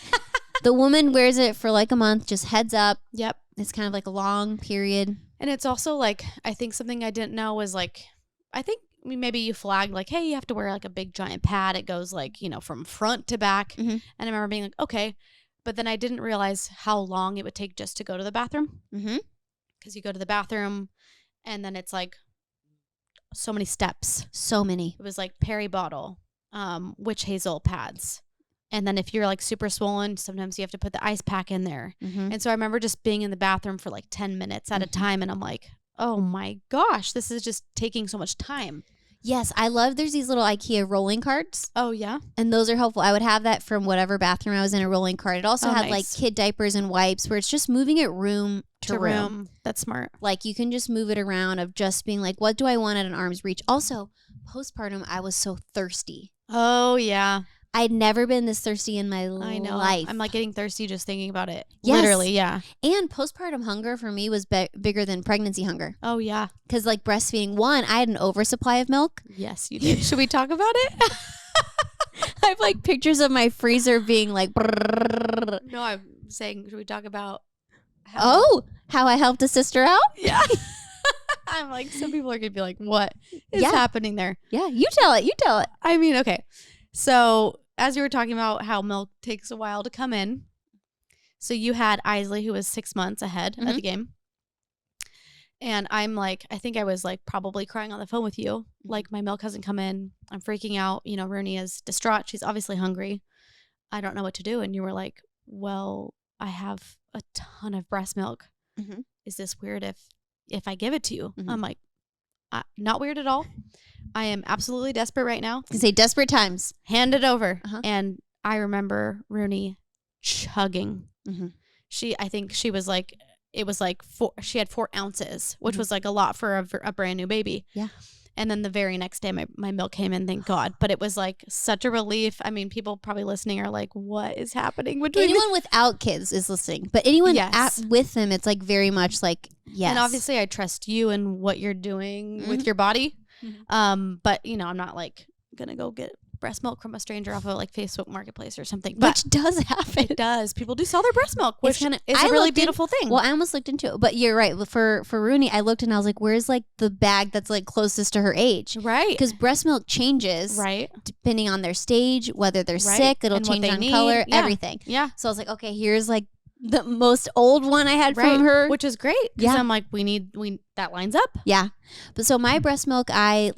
The woman wears it for like a month, just heads up. Yep. It's kind of like a long period. And it's also like, I think something I didn't know was like, I think maybe you flagged like, hey, you have to wear like a big giant pad. It goes like, from front to back. Mm-hmm. And I remember being like, okay. But then I didn't realize how long it would take just to go to the bathroom. Mm-hmm. Because you go to the bathroom and then it's like so many steps. So many. It was like peri bottle, witch hazel pads. And then if you're like super swollen, sometimes you have to put the ice pack in there. Mm-hmm. And so I remember just being in the bathroom for like 10 minutes at a time. And I'm like, oh my gosh, this is just taking so much time. Yes, I love, there's these little IKEA rolling carts. Oh, yeah? And those are helpful. I would have that from whatever bathroom I was in, a rolling cart. It also had nice. like kid diapers and wipes where it's just moving it room to room. That's smart. Like you can just move it around of just being like, what do I want at an arm's reach? Also, postpartum, I was so thirsty. Oh, yeah. I'd never been this thirsty in my I know. life. I'm like getting thirsty just thinking about it. Yes. Literally, yeah. And postpartum hunger for me was bigger than pregnancy hunger. Oh, yeah. Because like breastfeeding, one, I had an oversupply of milk. Yes, you did. Should we talk about it? I have like pictures of my freezer being like, No, I'm saying, should we talk about how I helped a sister out? Yeah. I'm like, some people are going to be like, what is happening there? Yeah, you tell it. I mean, okay. So as you were talking about how milk takes a while to come in. So you had Isley, who was 6 months ahead of the game. And I'm like, I think I was like probably crying on the phone with you. Like my milk hasn't come in. I'm freaking out. Rooney is distraught. She's obviously hungry. I don't know what to do. And you were like, well, I have a ton of breast milk. Mm-hmm. Is this weird if I give it to you? Mm-hmm. I'm like, not weird at all. I am absolutely desperate right now. You say desperate times. Hand it over. Uh-huh. And I remember Rooney chugging. Mm-hmm. I think she was like, it was like she had 4 ounces, which was like a lot for a brand new baby. Yeah. And then the very next day, my milk came in, thank God. But it was like such a relief. I mean, people probably listening are like, what is happening? Anyone without kids is listening. But anyone with them, it's like very much like, yes. And obviously I trust you and what you're doing with your body. Mm-hmm. But, I'm not like going to go get breast milk from a stranger off of like Facebook Marketplace or something. But which does happen. It does. People do sell their breast milk, which is a I really beautiful thing. Well, I almost looked into it. But you're right. For Rooney, I looked and I was like, where's like the bag that's like closest to her age? Right. Because breast milk changes. Right. Depending on their stage, whether they're sick, it'll and change on need. color, Yeah. everything. Yeah. So I was like, okay, here's like the most old one I had from her. Which is great. Because I'm like, that lines up. Yeah. But so my breast milk, I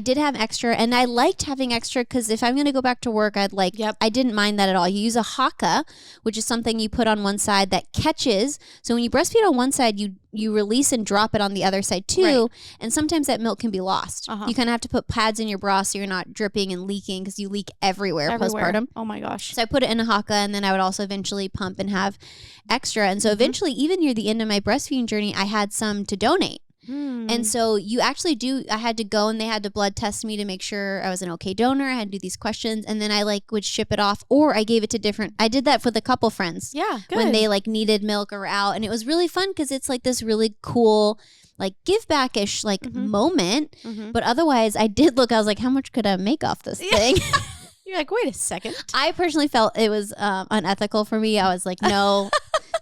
did have extra, and I liked having extra because if I'm going to go back to work, I didn't mind that at all. You use a haka, which is something you put on one side that catches. So when you breastfeed on one side, you release and drop it on the other side too. Right. And sometimes that milk can be lost. Uh-huh. You kind of have to put pads in your bra so you're not dripping and leaking because you leak everywhere postpartum. Oh my gosh. So I put it in a haka, and then I would also eventually pump and have extra. And so eventually, even near the end of my breastfeeding journey, I had some to donate. And so you actually I had to go and they had to blood test me to make sure I was an okay donor. I had to do these questions, and then I would ship it off, or I gave it to I did that with a couple friends. Yeah, good. When they needed milk or out, and it was really fun because it's like this really cool give back-ish moment. Mm-hmm. But otherwise I was like, how much could I make off this thing? You're like, wait a second. I personally felt it was unethical for me. I was like, no.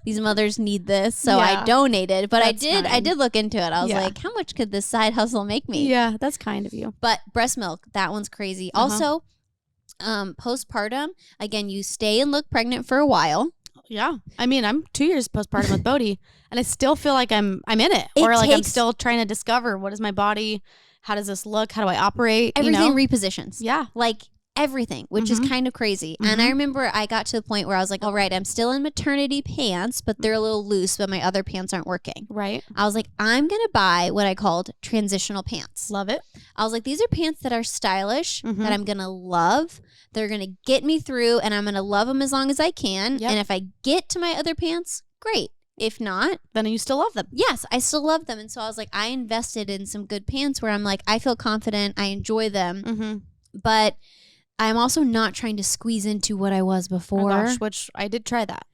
These mothers need this, so I donated. But I did look into it. I was like, how much could this side hustle make me? Yeah, that's kind of you. But breast milk, that one's crazy. Uh-huh. Also, postpartum, again, you stay and look pregnant for a while. Yeah. I mean, I'm 2 years postpartum with Bodhi, and I still feel like I'm in it. I'm still trying to discover what is my body, how does this look, how do I operate? Everything repositions. Yeah. Everything, which is kind of crazy. Mm-hmm. And I remember I got to the point where I was like, all right, I'm still in maternity pants, but they're a little loose, but my other pants aren't working. Right. I was like, I'm going to buy what I called transitional pants. Love it. I was like, these are pants that are stylish, that I'm going to love. They're going to get me through, and I'm going to love them as long as I can. Yep. And if I get to my other pants, great. If not, Then you still love them. yes, I still love them. And so I was like, I invested in some good pants where I'm like, I feel confident. I enjoy them. Mm-hmm. But I'm also not trying to squeeze into what I was before. Oh gosh, which I did try that.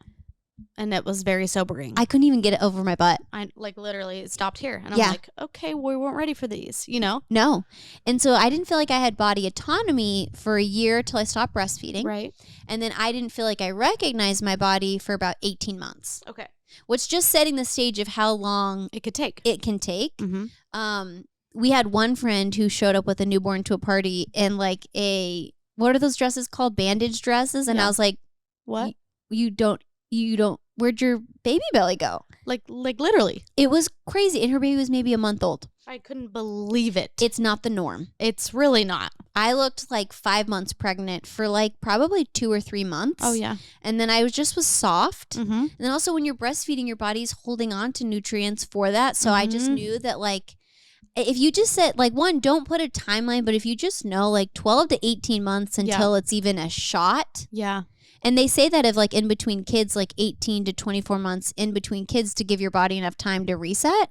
And it was very sobering. I couldn't even get it over my butt. I like literally it stopped here. And I'm Yeah. like, okay, we weren't ready for these, you know? No. And so I didn't feel like I had body autonomy for a year till I stopped breastfeeding. Right. And then I didn't feel like I recognized my body for about 18 months, Okay. which just setting the stage of how long It could take. it can take. Mm-hmm. We had one friend who showed up with a newborn to a party in like what are those dresses called? Bandage dresses. And Yeah. I was like, What? you don't, where'd your baby belly go? Like literally. It was crazy. And her baby was maybe a month old. I couldn't believe it. It's not the norm. It's really not. I looked like 5 months pregnant for like probably 2 or 3 months. Oh yeah. And then I was soft. Mm-hmm. And then also when you're breastfeeding, your body's holding on to nutrients for that. So I just knew that like, if you just said like don't put a timeline, but if you just know like 12 to 18 months until it's even a shot. Yeah. And they say that of like in between kids, like 18 to 24 months in between kids to give your body enough time to reset.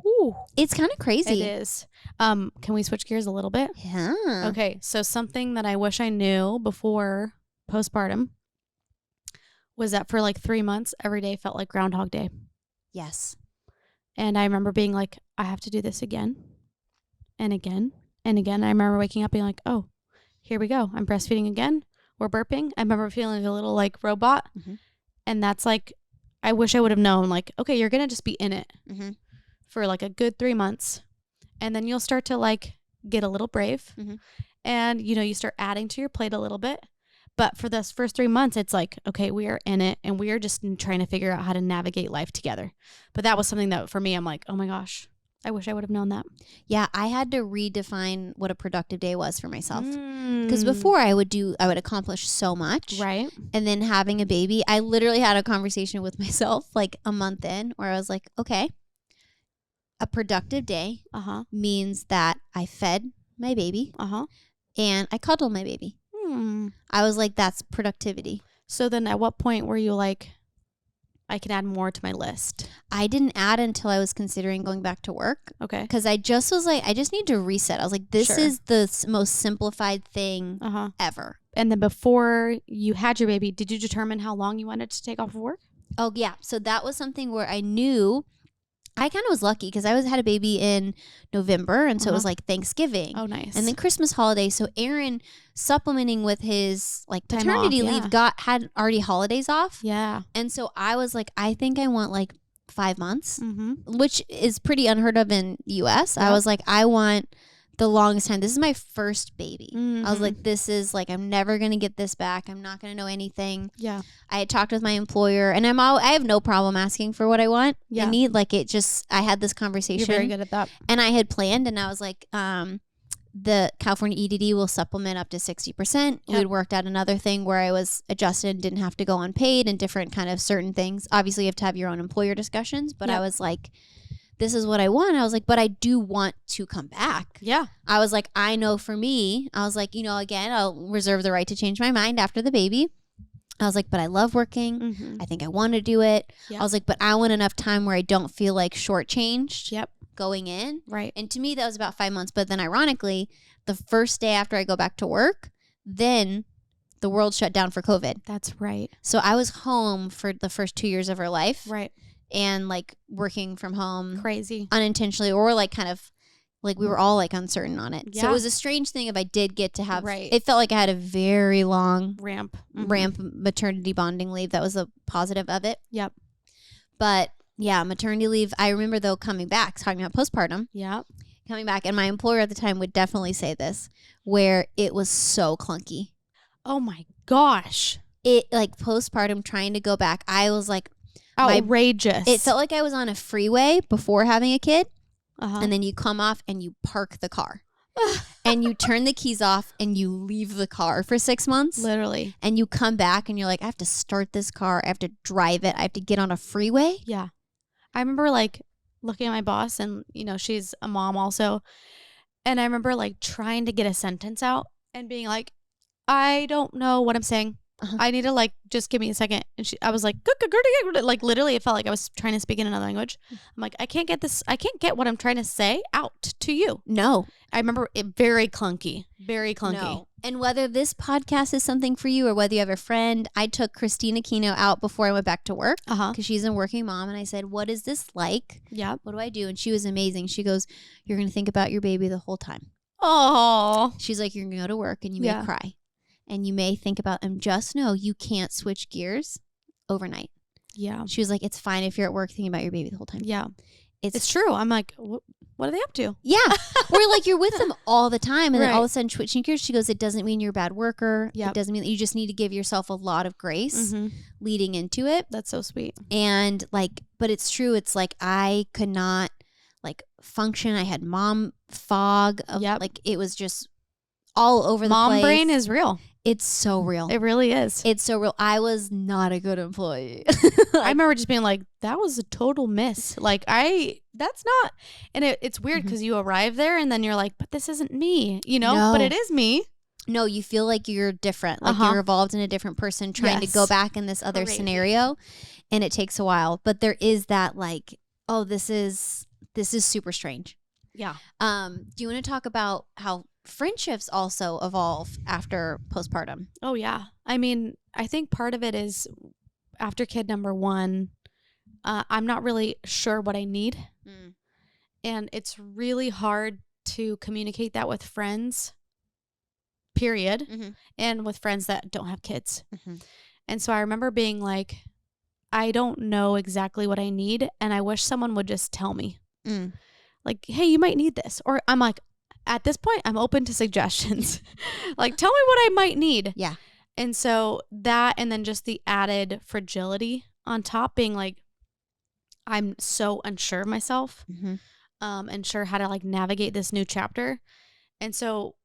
Ooh. It's kind of crazy. It is. Can we switch gears a little bit? Yeah. Okay. So something that I wish I knew before postpartum was that for like 3 months, every day felt like Groundhog Day. Yes. And I remember being like, I have to do this again and again and again. I remember waking up being like, oh, here we go. I'm breastfeeding again. We're burping. I remember feeling a little like robot. Mm-hmm. And that's like, I wish I would have known like, okay, you're going to just be in it for like a good 3 months. And then you'll start to like get a little brave. Mm-hmm. And, you know, you start adding to your plate a little bit. But for those first 3 months, it's like, okay, we are in it and we are just trying to figure out how to navigate life together. But that was something that for me, I'm like, oh my gosh, I wish I would have known that. Yeah, I had to redefine what a productive day was for myself. Mm. Because before I would accomplish so much. Right. And then having a baby, I literally had a conversation with myself like a month in where I was like, okay, a productive day means that I fed my baby and I cuddled my baby. I was like, that's productivity. So then at what point were you like, I can add more to my list? I didn't add until I was considering going back to work. Okay. Because I just was like, I just need to reset. I was like, this is the most simplified thing ever. And then before you had your baby, did you determine how long you wanted to take off of work? Oh, yeah. So that was something where I knew I kind of was lucky because I had a baby in November. And so it was like Thanksgiving. Oh, nice. And then Christmas holiday. So Aaron supplementing with his like Time paternity off, leave had already holidays off. Yeah. And so I was like, I think I want like 5 months, Mm-hmm. which is pretty unheard of in the US. I was like, I want the longest time. This is my first baby. Mm-hmm. I was like, this is like, I'm never going to get this back. I'm not going to know anything. Yeah. I had talked with my employer and I have no problem asking for what I want. Yeah. I need like it just, I had this conversation. You're very good at that. And I had planned and I was like, the California EDD will supplement up to 60%. Yep. We had worked out another thing where I was adjusted and didn't have to go unpaid and different kind of certain things. Obviously you have to have your own employer discussions, but Yep. I was like, this is what I want. I was like, but I do want to come back. Yeah. I was like, I know for me, I was like, again, I'll reserve the right to change my mind after the baby. I was like, but I love working. Mm-hmm. I think I want to do it. Yep. I was like, but I want enough time where I don't feel like shortchanged Yep. going in. Right. And to me, that was about 5 months. But then ironically, the first day after I go back to work, then the world shut down for COVID. That's right. So I was home for the first 2 years of her life. Right. And like working from home Crazy. unintentionally or like kind of like we were all like uncertain on it. So Yeah. it was a strange thing if I did get to have, Right. it felt like I had a very long Ramp. Mhm. ramp maternity bonding leave. That was a positive of it. Yep. But yeah, maternity leave. I remember though coming back, talking about postpartum, Yep. coming back. And my employer at the time would definitely say this, where it was so clunky. Oh my gosh. It like postpartum trying to go back. I was like, Outrageous. it felt like I was on a freeway before having a kid. Uh-huh. And then you come off and you park the car and you turn the keys off and you leave the car for 6 months. Literally. And you come back and you're like, I have to start this car. I have to drive it. I have to get on a freeway. Yeah. I remember like looking at my boss and, she's a mom also. And I remember like trying to get a sentence out and being like, I don't know what I'm saying. I need to like just give me a second. And I was like, like literally, it felt like I was trying to speak in another language. I'm like, I can't get what I'm trying to say out to you. No. I remember it very clunky. No. And whether this podcast is something for you or whether you have a friend, I took Christina Kino out before I went back to work because she's a working mom. And I said, what is this like? Yeah. What do I do? And she was amazing. She goes, you're going to think about your baby the whole time. Oh. She's like, you're going to go to work and you may cry. And you may think about them. Just know you can't switch gears overnight. Yeah. She was like, it's fine if you're at work thinking about your baby the whole time. Yeah. It's true. I'm like, what are they up to? Yeah. Or like you're with them all the time and then all of a sudden switching gears. She goes, it doesn't mean you're a bad worker. It doesn't mean that you just need to give yourself a lot of grace leading into it. That's so sweet. And like, but it's true. It's like I could not like function. I had mom fog. Like it was just all over the place. Mom brain is real. It's so real. It really is. It's so real. I was not a good employee. I remember just being like, that was a total miss. Like that's not, and it's weird because you arrive there and then you're like, but this isn't me, you know, but it is me. No, you feel like you're different. Like you're evolved in a different person trying to go back in this other scenario. And it takes a while, but there is that like, oh, this is super strange. Yeah. Do you want to talk about how friendships also evolve after postpartum? Oh yeah. I mean, I think part of it is after kid number 1, I'm not really sure what I need. And it's really hard to communicate that with friends, period. And with friends that don't have kids. And so I remember being like, I don't know exactly what I need. And I wish someone would just tell me. Like, hey, you might need this. Or I'm like, at this point, I'm open to suggestions. Like, tell me what I might need. Yeah. And so that, and then just the added fragility on top, being like, I'm so unsure of myself, unsure how to like navigate this new chapter. And so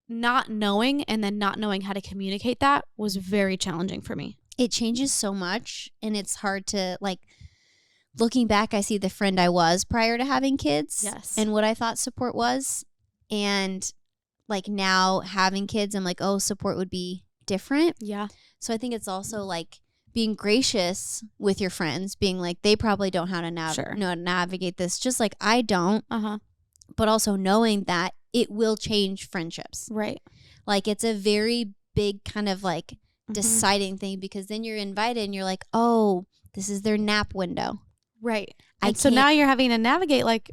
not knowing and then not knowing how to communicate that was very challenging for me. It changes so much, and it's hard to like, looking back, I see the friend I was prior to having kids. Yes. And what I thought support was. And like now having kids, I'm like, oh, support would be different. Yeah. So I think it's also like being gracious with your friends, being like, they probably don't know how to navigate this, just like I don't. But also knowing that it will change friendships. Right. Like it's a very big kind of like deciding thing, because then you're invited and you're like, oh, this is their nap window. Right. And so now you're having to navigate, like,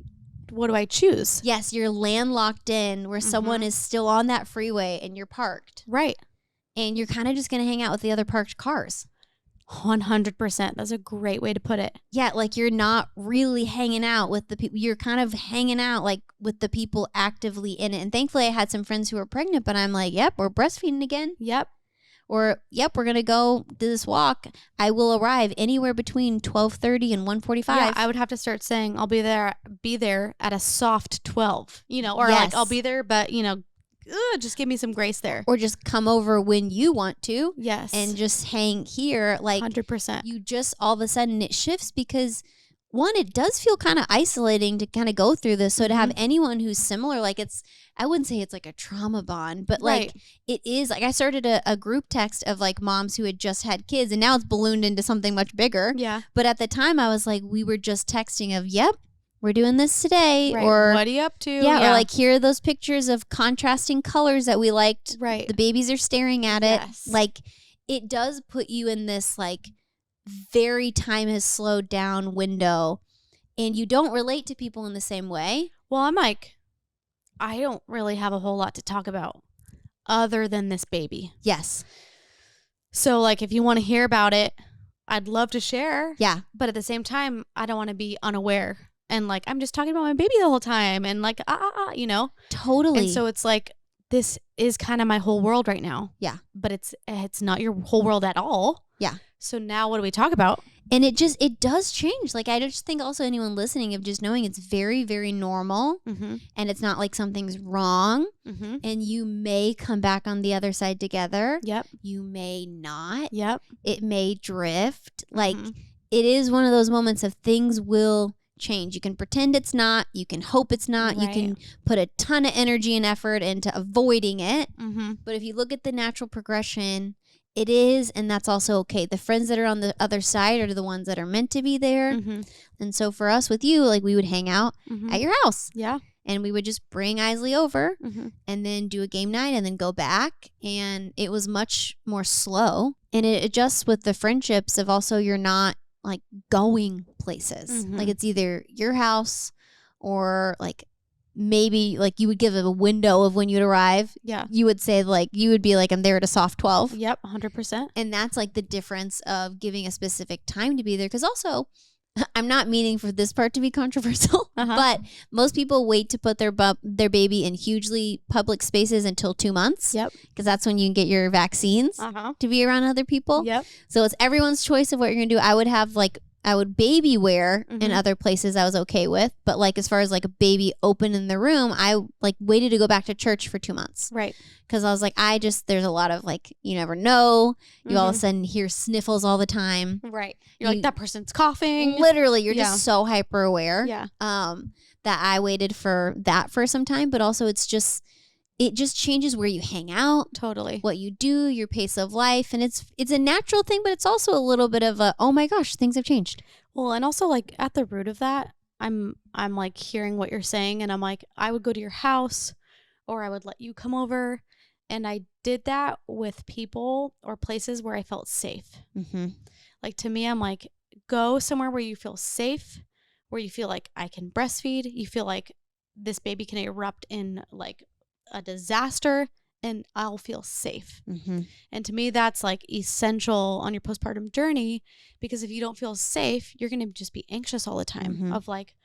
what do I choose? Yes, you're landlocked in where someone is still on that freeway and you're parked. Right. And you're kind of just going to hang out with the other parked cars. 100%. That's a great way to put it. Yeah, like you're not really hanging out with the people. You're kind of hanging out like with the people actively in it. And thankfully I had some friends who were pregnant, but I'm like, yep, we're breastfeeding again. Yep. Or, yep, we're going to go do this walk. I will arrive anywhere between 12:30 and 1:45. Yeah, I would have to start saying I'll be there at a soft 12, you know, or like I'll be there, but, you know, just give me some grace there. Or just come over when you want to. Yes. And just hang here. Like 100%. You just all of a sudden it shifts because one, it does feel kind of isolating to kind of go through this. So to have anyone who's similar, like I wouldn't say it's like a trauma bond, but like it is. Like I started a group text of like moms who had just had kids, and now it's ballooned into something much bigger. Yeah. But at the time I was like, we were just texting of, yep, we're doing this today. Right. Or what are you up to? Yeah. Or like, here are those pictures of contrasting colors that we liked. Right. The babies are staring at it. Yes. Like it does put you in this like very time has slowed down window, and you don't relate to people in the same way. Well, I'm like, I don't really have a whole lot to talk about other than this baby. Yes. So like, if you want to hear about it, I'd love to share. Yeah. But at the same time, I don't want to be unaware and like, I'm just talking about my baby the whole time and like, you know? Totally. And so it's like, this is kind of my whole world right now. Yeah. But it's not your whole world at all. Yeah. So now what do we talk about? And it does change. Like I just think also anyone listening of just knowing it's very, very normal, and it's not like something's wrong, and you may come back on the other side together. Yep. You may not. Yep. It may drift. Like it is one of those moments of things will change. You can pretend it's not. You can hope it's not. You can put a ton of energy and effort into avoiding it. But if you look at the natural progression, it is, and that's also okay. The friends that are on the other side are the ones that are meant to be there. And so for us with you, like we would hang out at your house. Yeah. And we would just bring Isley over and then do a game night and then go back. And it was much more slow. And it adjusts with the friendships of also you're not like going places. Like it's either your house or like maybe like you would give a window of when you'd arrive. Yeah. You would say like, you would be like, I'm there at a soft 12. Yep. 100%. And that's like the difference of giving a specific time to be there. Because also, I'm not meaning for this part to be controversial, but most people wait to put their baby in hugely public spaces until 2 months. Yep. Because that's when you can get your vaccines to be around other people. Yep. So it's everyone's choice of what you're going to do. I would baby wear in other places I was okay with. But like as far as like a baby open in the room, I like waited to go back to church for 2 months. Right. Because I was like, there's a lot of like, you never know. You all of a sudden hear sniffles all the time. Right. You're like, that person's coughing. Literally, you're just so hyper aware. Yeah. That I waited for that for some time. But also it just changes where you hang out. Totally. What you do, your pace of life. And it's a natural thing, but it's also a little bit of a, oh my gosh, things have changed. Well, and also like at the root of that, I'm like hearing what you're saying, and I'm like, I would go to your house or I would let you come over. And I did that with people or places where I felt safe. Like to me, I'm like, go somewhere where you feel safe, where you feel like I can breastfeed. You feel like this baby can erupt in like a disaster and I'll feel safe. And to me, that's like essential on your postpartum journey, because if you don't feel safe, you're going to just be anxious all the time of like,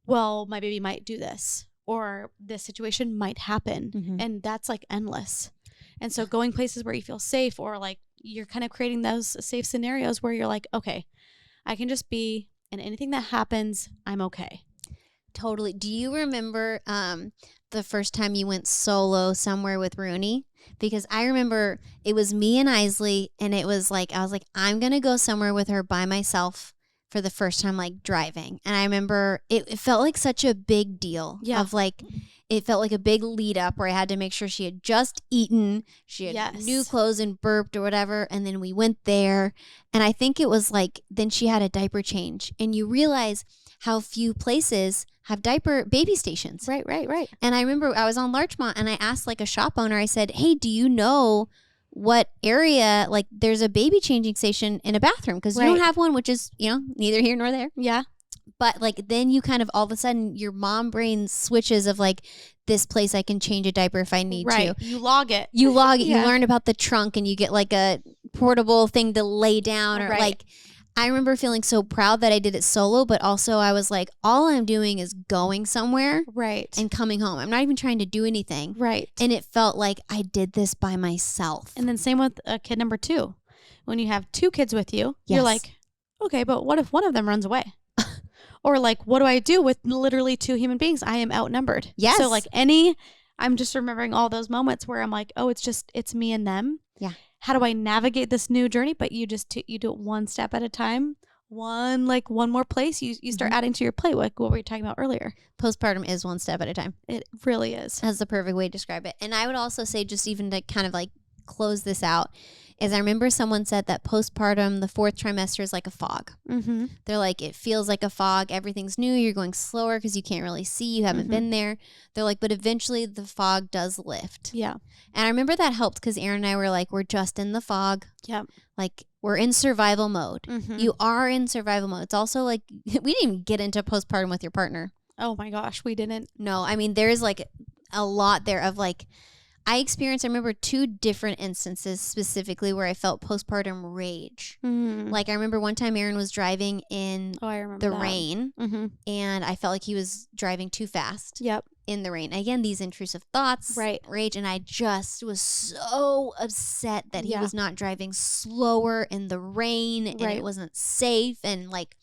well, my baby might do this, or this situation might happen. And that's like endless. And so going places where you feel safe, or like you're kind of creating those safe scenarios where you're like, okay, I can just be, and anything that happens, I'm okay. Totally. Do you remember the first time you went solo somewhere with Rooney? Because I remember it was me and Isley, and it was like, I was like, I'm going to go somewhere with her by myself for the first time, like driving. And I remember it felt like such a big deal of like, it felt like a big lead up where I had to make sure she had just eaten, she had new clothes and burped or whatever. And then we went there. And I think it was like, then she had a diaper change, and you realize how few places have diaper baby stations. Right. And I remember I was on Larchmont, and I asked like a shop owner, I said, hey, do you know what area, like there's a baby changing station in a bathroom? Because you don't have one, which is, neither here nor there. Yeah. But like then you kind of all of a sudden your mom brain switches of like, this place I can change a diaper if I need to. You log it. You learn about the trunk, and you get like a portable thing to lay down, or like, I remember feeling so proud that I did it solo, but also I was like, all I'm doing is going somewhere and coming home. I'm not even trying to do anything. Right. And it felt like I did this by myself. And then same with kid number 2. When you have 2 kids with you, you're like, okay, but what if one of them runs away? Or like, what do I do with literally 2 human beings? I am outnumbered. Yes. So like I'm just remembering all those moments where I'm like, oh, it's me and them. Yeah. How do I navigate this new journey? But you do it one step at a time. One more place. You start adding to your plate, like what we were talking about earlier. Postpartum is one step at a time. It really is. That's the perfect way to describe it. And I would also say, just even to kind of like close this out, is I remember someone said that postpartum, the 4th trimester, is like a fog. They're like, it feels like a fog. Everything's new. You're going slower because you can't really see. You haven't been there. They're like, but eventually the fog does lift. Yeah. And I remember that helped because Aaron and I were like, we're just in the fog. Yep. Like, we're in survival mode. You are in survival mode. It's also like, we didn't even get into postpartum with your partner. Oh my gosh, we didn't. No, I mean, there's like a lot there of like, I remember 2 different instances specifically where I felt postpartum rage. Like I remember one time Aaron was driving in the rain, and I felt like he was driving too fast in the rain. Again, these intrusive thoughts, rage, and I just was so upset that he was not driving slower in the rain, and it wasn't safe, and like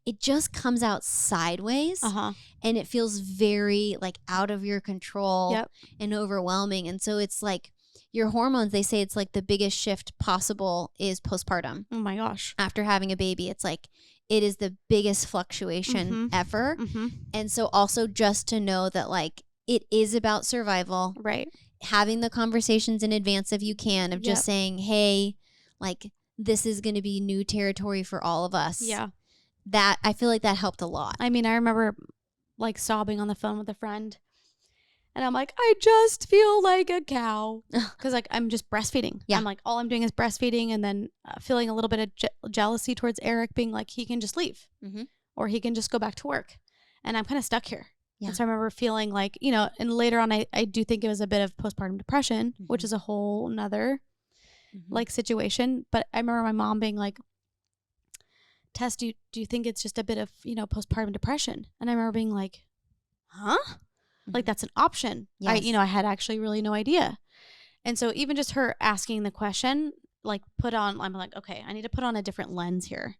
it just comes out sideways and it feels very like out of your control and overwhelming. And so it's like your hormones, they say it's like the biggest shift possible is postpartum. Oh my gosh. After having a baby, it's like it is the biggest fluctuation ever. And so also just to know that like it is about survival. Right. Having the conversations in advance if you can, of just saying, hey, like this is going to be new territory for all of us. Yeah. That I feel like that helped a lot. I mean, I remember like sobbing on the phone with a friend, and I'm like, I just feel like a cow because like I'm just breastfeeding. Yeah. I'm like, all I'm doing is breastfeeding, and then feeling a little bit of jealousy towards Eric, being like, he can just leave or he can just go back to work, and I'm kind of stuck here. Yeah. And so I remember feeling like, you know, and later on, I do think it was a bit of postpartum depression, which is a whole nother like situation. But I remember my mom being like, Tess, do you think it's just a bit of, you know, postpartum depression? And I remember being like, huh? Like that's an option. Yes. I had actually really no idea. And so even just her asking the question, like I'm like, okay, I need to put on a different lens here.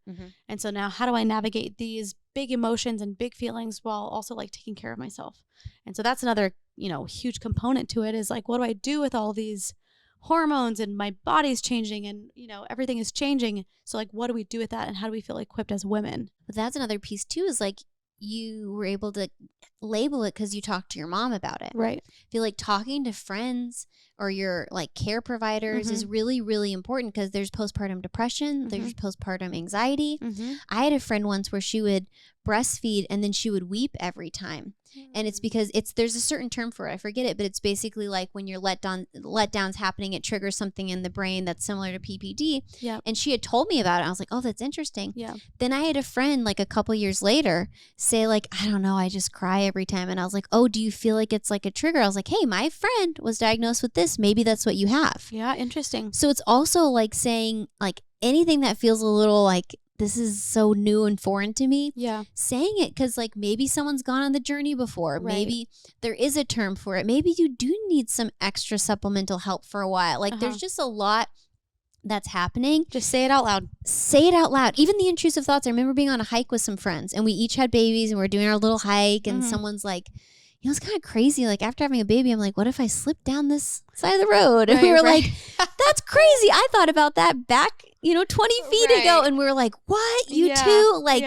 And so now how do I navigate these big emotions and big feelings while also like taking care of myself? And so that's another, you know, huge component to it is like, what do I do with all these hormones and my body's changing and, you know, everything is changing. So like, what do we do with that? And how do we feel equipped as women? But that's another piece too, is like you were able to label it because you talked to your mom about it. Right. I feel like talking to friends or your like care providers is really, really important because there's postpartum depression, there's postpartum anxiety. I had a friend once where she would breastfeed and then she would weep every time. And it's because there's a certain term for it. I forget it, but it's basically like when your letdowns happening, it triggers something in the brain that's similar to PPD. Yeah. And she had told me about it. I was like, oh, that's interesting. Yeah. Then I had a friend like a couple years later say like, I don't know, I just cry every time. And I was like, oh, do you feel like it's like a trigger? I was like, hey, my friend was diagnosed with this. Maybe that's what you have. Yeah. Interesting. So it's also like saying like anything that feels a little like, this is so new and foreign to me. Yeah. Saying it because like maybe someone's gone on the journey before. Right. Maybe there is a term for it. Maybe you do need some extra supplemental help for a while. Like there's just a lot that's happening. Just say it out loud. Say it out loud. Even the intrusive thoughts. I remember being on a hike with some friends and we each had babies and we were doing our little hike and someone's like, you know, it's kind of crazy. Like after having a baby, I'm like, what if I slip down this side of the road? And we were like, that's crazy. I thought about that back, 20 feet ago. And we were like, what? You too? Like,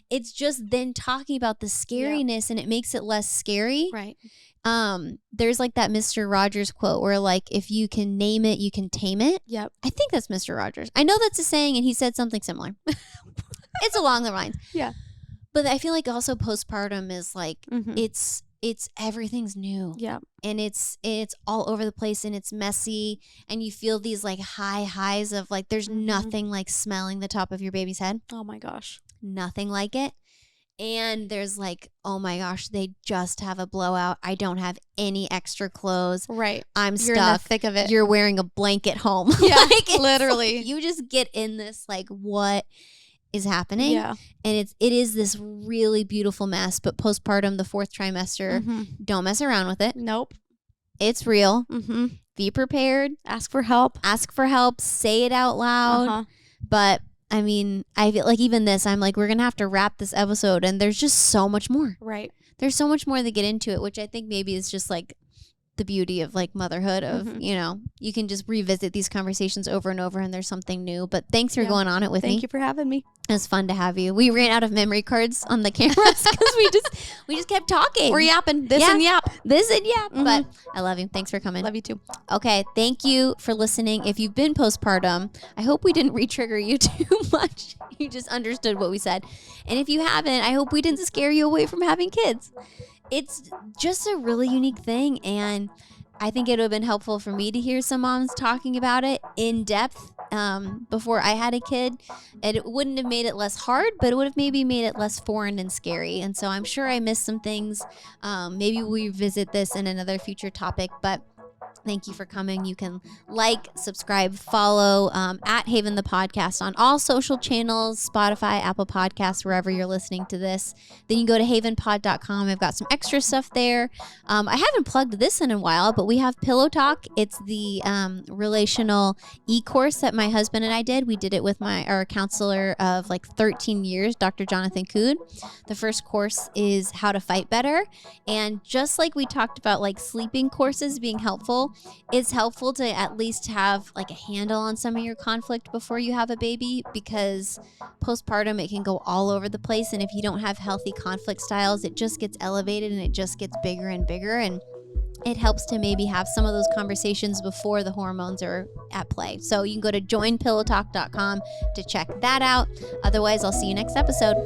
it's just then talking about the scariness and it makes it less scary. Right. There's like that Mr. Rogers quote where like, if you can name it, you can tame it. Yep. I think that's Mr. Rogers. I know that's a saying and he said something similar. It's along the lines. Yeah. But I feel like also postpartum is like, it's everything's new. Yeah. And it's all over the place and it's messy and you feel these like highs of like there's nothing like smelling the top of your baby's head. Oh my gosh. Nothing like it. And there's like, oh my gosh, they just have a blowout. I don't have any extra clothes. Right. I'm You're stuck. in the thick of it. You're wearing a blanket home. Yeah, like, literally. Like, you just get in this like what is happening. Yeah. And it is this really beautiful mess, but postpartum, the 4th trimester, don't mess around with it. Nope. It's real. Be prepared. Ask for help. Say it out loud. But I mean, I feel like even this, I'm like, we're going to have to wrap this episode and there's just so much more. Right. There's so much more to get into it, which I think maybe is just like the beauty of like motherhood of, you can just revisit these conversations over and over and there's something new. But thanks for going on it with me. Thank you for having me. It was fun to have you. We ran out of memory cards on the cameras because we just kept talking. We're yapping. This and yap. But I love you. Thanks for coming. Love you too. Okay. Thank you for listening. If you've been postpartum, I hope we didn't re-trigger you too much. You just understood what we said. And if you haven't, I hope we didn't scare you away from having kids. It's just a really unique thing. And I think it would have been helpful for me to hear some moms talking about it in depth before I had a kid. And it wouldn't have made it less hard, but it would have maybe made it less foreign and scary. And so I'm sure I missed some things. Maybe we revisit this in another future topic, but thank you for coming. You can like, subscribe, follow at Haven the Podcast on all social channels, Spotify, Apple Podcasts, wherever you're listening to this. Then you go to havenpod.com. I've got some extra stuff there. I haven't plugged this in a while, but we have Pillow Talk. It's the relational e-course that my husband and I did. We did it with our counselor of like 13 years, Dr. Jonathan Cood. The first course is how to fight better. And just like we talked about like sleeping courses being helpful, stressful, it's helpful to at least have like a handle on some of your conflict before you have a baby, because postpartum, it can go all over the place. And if you don't have healthy conflict styles, it just gets elevated and it just gets bigger and bigger. And it helps to maybe have some of those conversations before the hormones are at play. So you can go to joinpillowtalk.com to check that out. Otherwise, I'll see you next episode.